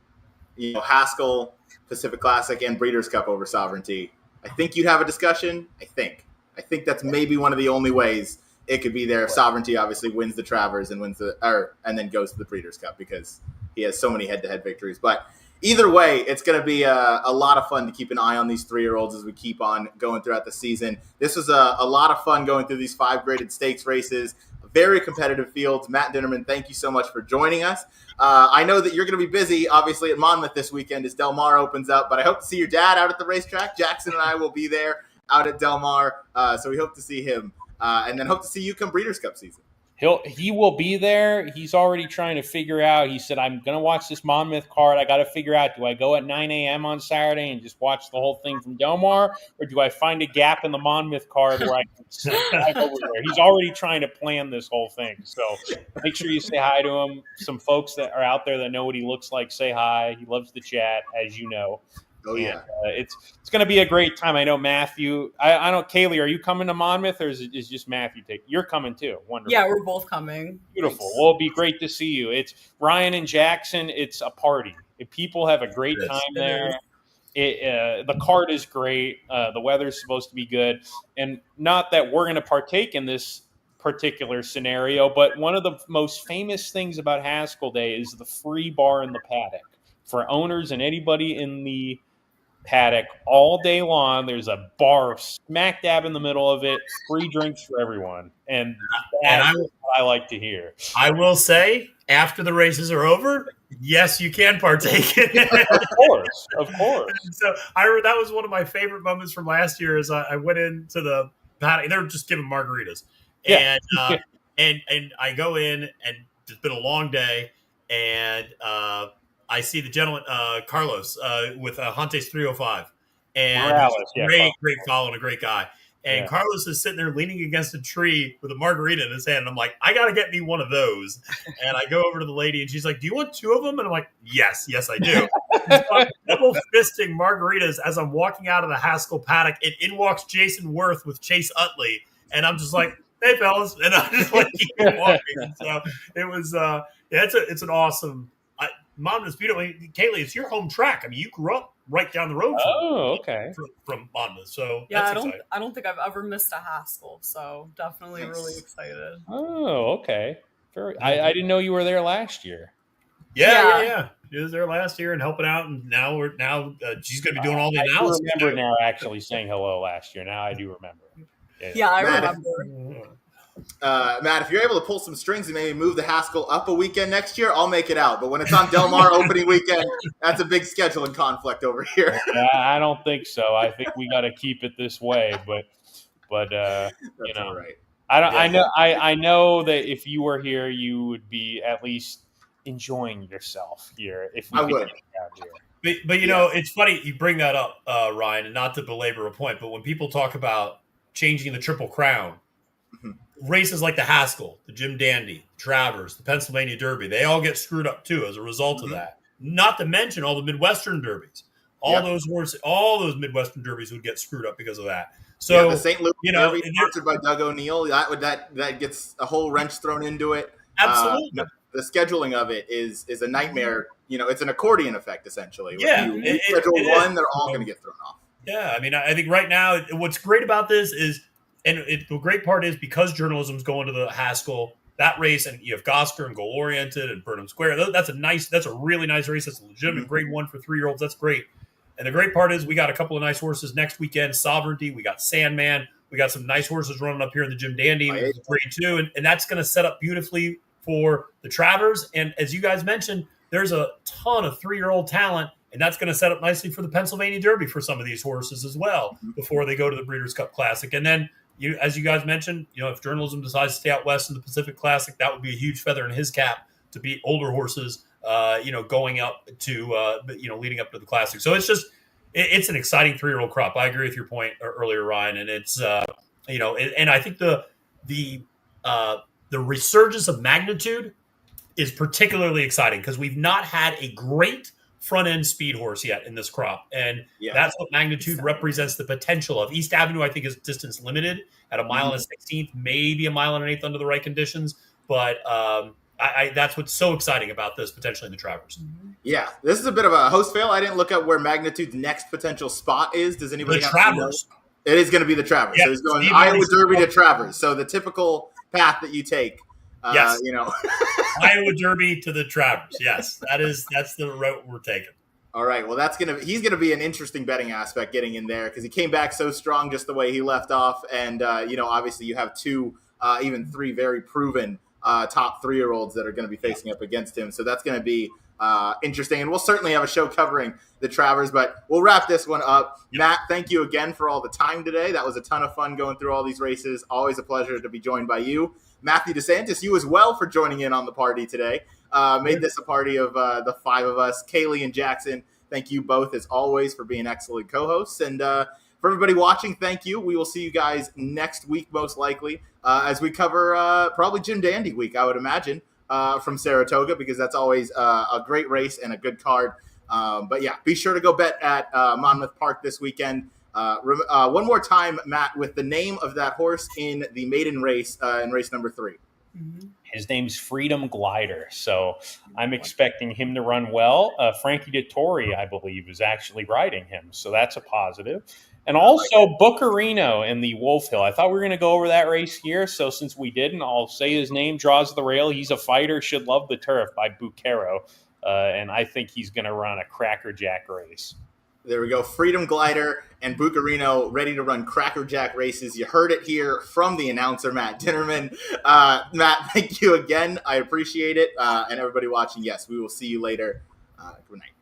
Haskell, Pacific Classic, and Breeders' Cup over sovereignty. I think you'd have a discussion. I think that's maybe one of the only ways it could be there if sovereignty obviously wins the Travers and and then goes to the Breeders' Cup because he has so many head-to-head victories. But either way, it's going to be a lot of fun to keep an eye on these 3-year-olds as we keep on going throughout the season. This was a lot of fun going through these 5 graded stakes races. Very competitive fields. Matt Dinerman, thank you so much for joining us. I know that you're going to be busy, obviously, at Monmouth this weekend as Del Mar opens up, but I hope to see your dad out at the racetrack. Jackson and I will be there out at Del Mar, so we hope to see him, and then hope to see you come Breeders' Cup season. He will be there. He's already trying to figure out. He said, I'm going to watch this Monmouth card. I got to figure out, do I go at 9 a.m. on Saturday and just watch the whole thing from Del Mar, or do I find a gap in the Monmouth card where I can drive over there? He's already trying to plan this whole thing. So make sure you say hi to him. Some folks that are out there that know what he looks like, say hi. He loves to chat, as you know. Oh, yeah. It's going to be a great time. I know Matthew. I don't. Kaylee, are you coming to Monmouth, or is just Matthew? You're coming too. Wonderful. Yeah, we're both coming. Beautiful. Thanks. Well, it'll be great to see you. It's Ryan and Jackson. It's a party. People have a great time there. The card is great. The weather's supposed to be good, and not that we're going to partake in this particular scenario, but one of the most famous things about Haskell Day is the free bar in the paddock for owners and anybody in the paddock all day long. There's a bar smack dab in the middle of it, free drinks for everyone, and that's what I like to hear. I will say, after the races are over, yes, you can partake in it. Of course. So I remember that was one of my favorite moments from last year. Is I went into the paddock. They're just giving margaritas. Yeah. And I go in, and it's been a long day, and I see the gentleman, Carlos, with Hantes 305. And Morales, great follow and a great guy. And Carlos is sitting there leaning against a tree with a margarita in his hand. And I'm like, I got to get me one of those. And I go over to the lady, and she's like, do you want 2 of them? And I'm like, yes, I do. So I'm double fisting margaritas as I'm walking out of the Haskell paddock. And in walks Jason Worth with Chase Utley. And I'm just like, hey, fellas. And I just like keep walking. So it was, it's an awesome, Monmouth's beautiful. Kaylee, it's your home track. I mean, you grew up right down the road from Monmouth. So yeah, I don't think I've ever missed a Haskell. So definitely really excited. Oh, okay. I didn't know you were there last year. Yeah. She was there last year and helping out, and now she's going to be doing all the analysis. I remember now actually saying hello last year. Now I do remember. Yeah, I remember. Matt, if you're able to pull some strings and maybe move the Haskell up a weekend next year, I'll make it out. But when it's on Del Mar opening weekend, that's a big scheduling conflict over here. I don't think so. I think we got to keep it this way. But you know, right. I know that if you were here, you would be at least enjoying yourself here. If we I would. But you know, it's funny you bring that up, Ryan, and not to belabor a point, but when people talk about changing the Triple Crown, races like the Haskell, the Jim Dandy, Travers, the Pennsylvania Derby, they all get screwed up too as a result of that. Not to mention all the Midwestern Derbies. All those Midwestern Derbies would get screwed up because of that. So the St. Louis Derby, sponsored by Doug O'Neill, that gets a whole wrench thrown into it. Absolutely. The scheduling of it is a nightmare. You know, it's an accordion effect essentially. Yeah, when you schedule one, they're all going to get thrown off. Yeah, I mean, I think right now what's great about this is, and the great part is because journalism's going to the Haskell, that race, and you have Gosker and Goal Oriented and Burnham Square. That's a really nice race. That's a legitimate grade 1 for 3-year-olds. That's great. And the great part is we got a couple of nice horses next weekend. Sovereignty, we got Sandman, we got some nice horses running up here in the Jim Dandy, grade 2, and that's going to set up beautifully for the Travers. And as you guys mentioned, there's a ton of 3-year-old talent, and that's going to set up nicely for the Pennsylvania Derby for some of these horses as well before they go to the Breeders' Cup Classic. And then, as you guys mentioned, if journalism decides to stay out west in the Pacific Classic, that would be a huge feather in his cap to beat older horses, going up to, leading up to the Classic. So it's an exciting 3-year-old crop. I agree with your point earlier, Ryan, and it's, and I think the resurgence of Magnitude is particularly exciting because we've not had a great front-end speed horse yet in this crop. And that's what Magnitude represents the potential of. East Avenue, I think, is distance limited at 1 mile and 1/16, maybe 1 mile and 1/8 under the right conditions. But that's what's so exciting about this potentially in the Travers. Yeah, this is a bit of a host fail. I didn't look up where Magnitude's next potential spot is. Does anybody have Travers? To know? It is going to be the Travers. Yeah, so he's going Iowa Derby to Travers. So the typical path that you take. Yes. Iowa Derby to the Travers. Yes, that's the route we're taking. All right. Well, he's gonna be an interesting betting aspect getting in there because he came back so strong just the way he left off, and obviously you have 2, even 3 very proven top 3-year-olds that are going to be facing up against him. So that's going to be interesting, and we'll certainly have a show covering the Travers. But we'll wrap this one up. Yep. Matt, thank you again for all the time today. That was a ton of fun going through all these races. Always a pleasure to be joined by you. Matthew DeSantis, you as well for joining in on the party today. Made this a party of the 5 of us. Kaylee and Jackson, thank you both as always for being excellent co-hosts. And for everybody watching, thank you. We will see you guys next week, most likely, as we cover probably Jim Dandy week, I would imagine, from Saratoga, because that's always a great race and a good card. But yeah, be sure to go bet at Monmouth Park this weekend. One more time, Matt, with the name of that horse in the maiden race in race number 3. His name's Freedom Glider, so I'm expecting him to run well. Frankie Dettori, I believe, is actually riding him, so that's a positive. And also Buccarino in the Wolf Hill. I thought we were going to go over that race here, so since we didn't, I'll say his name, Draws the Rail. He's a fighter, should love the turf by Bucaro, and I think he's going to run a crackerjack race. There we go. Freedom Glider and Buccarino ready to run crackerjack races. You heard it here from the announcer, Matt Dinerman. Matt, thank you again. I appreciate it. And everybody watching, yes, we will see you later. Good night.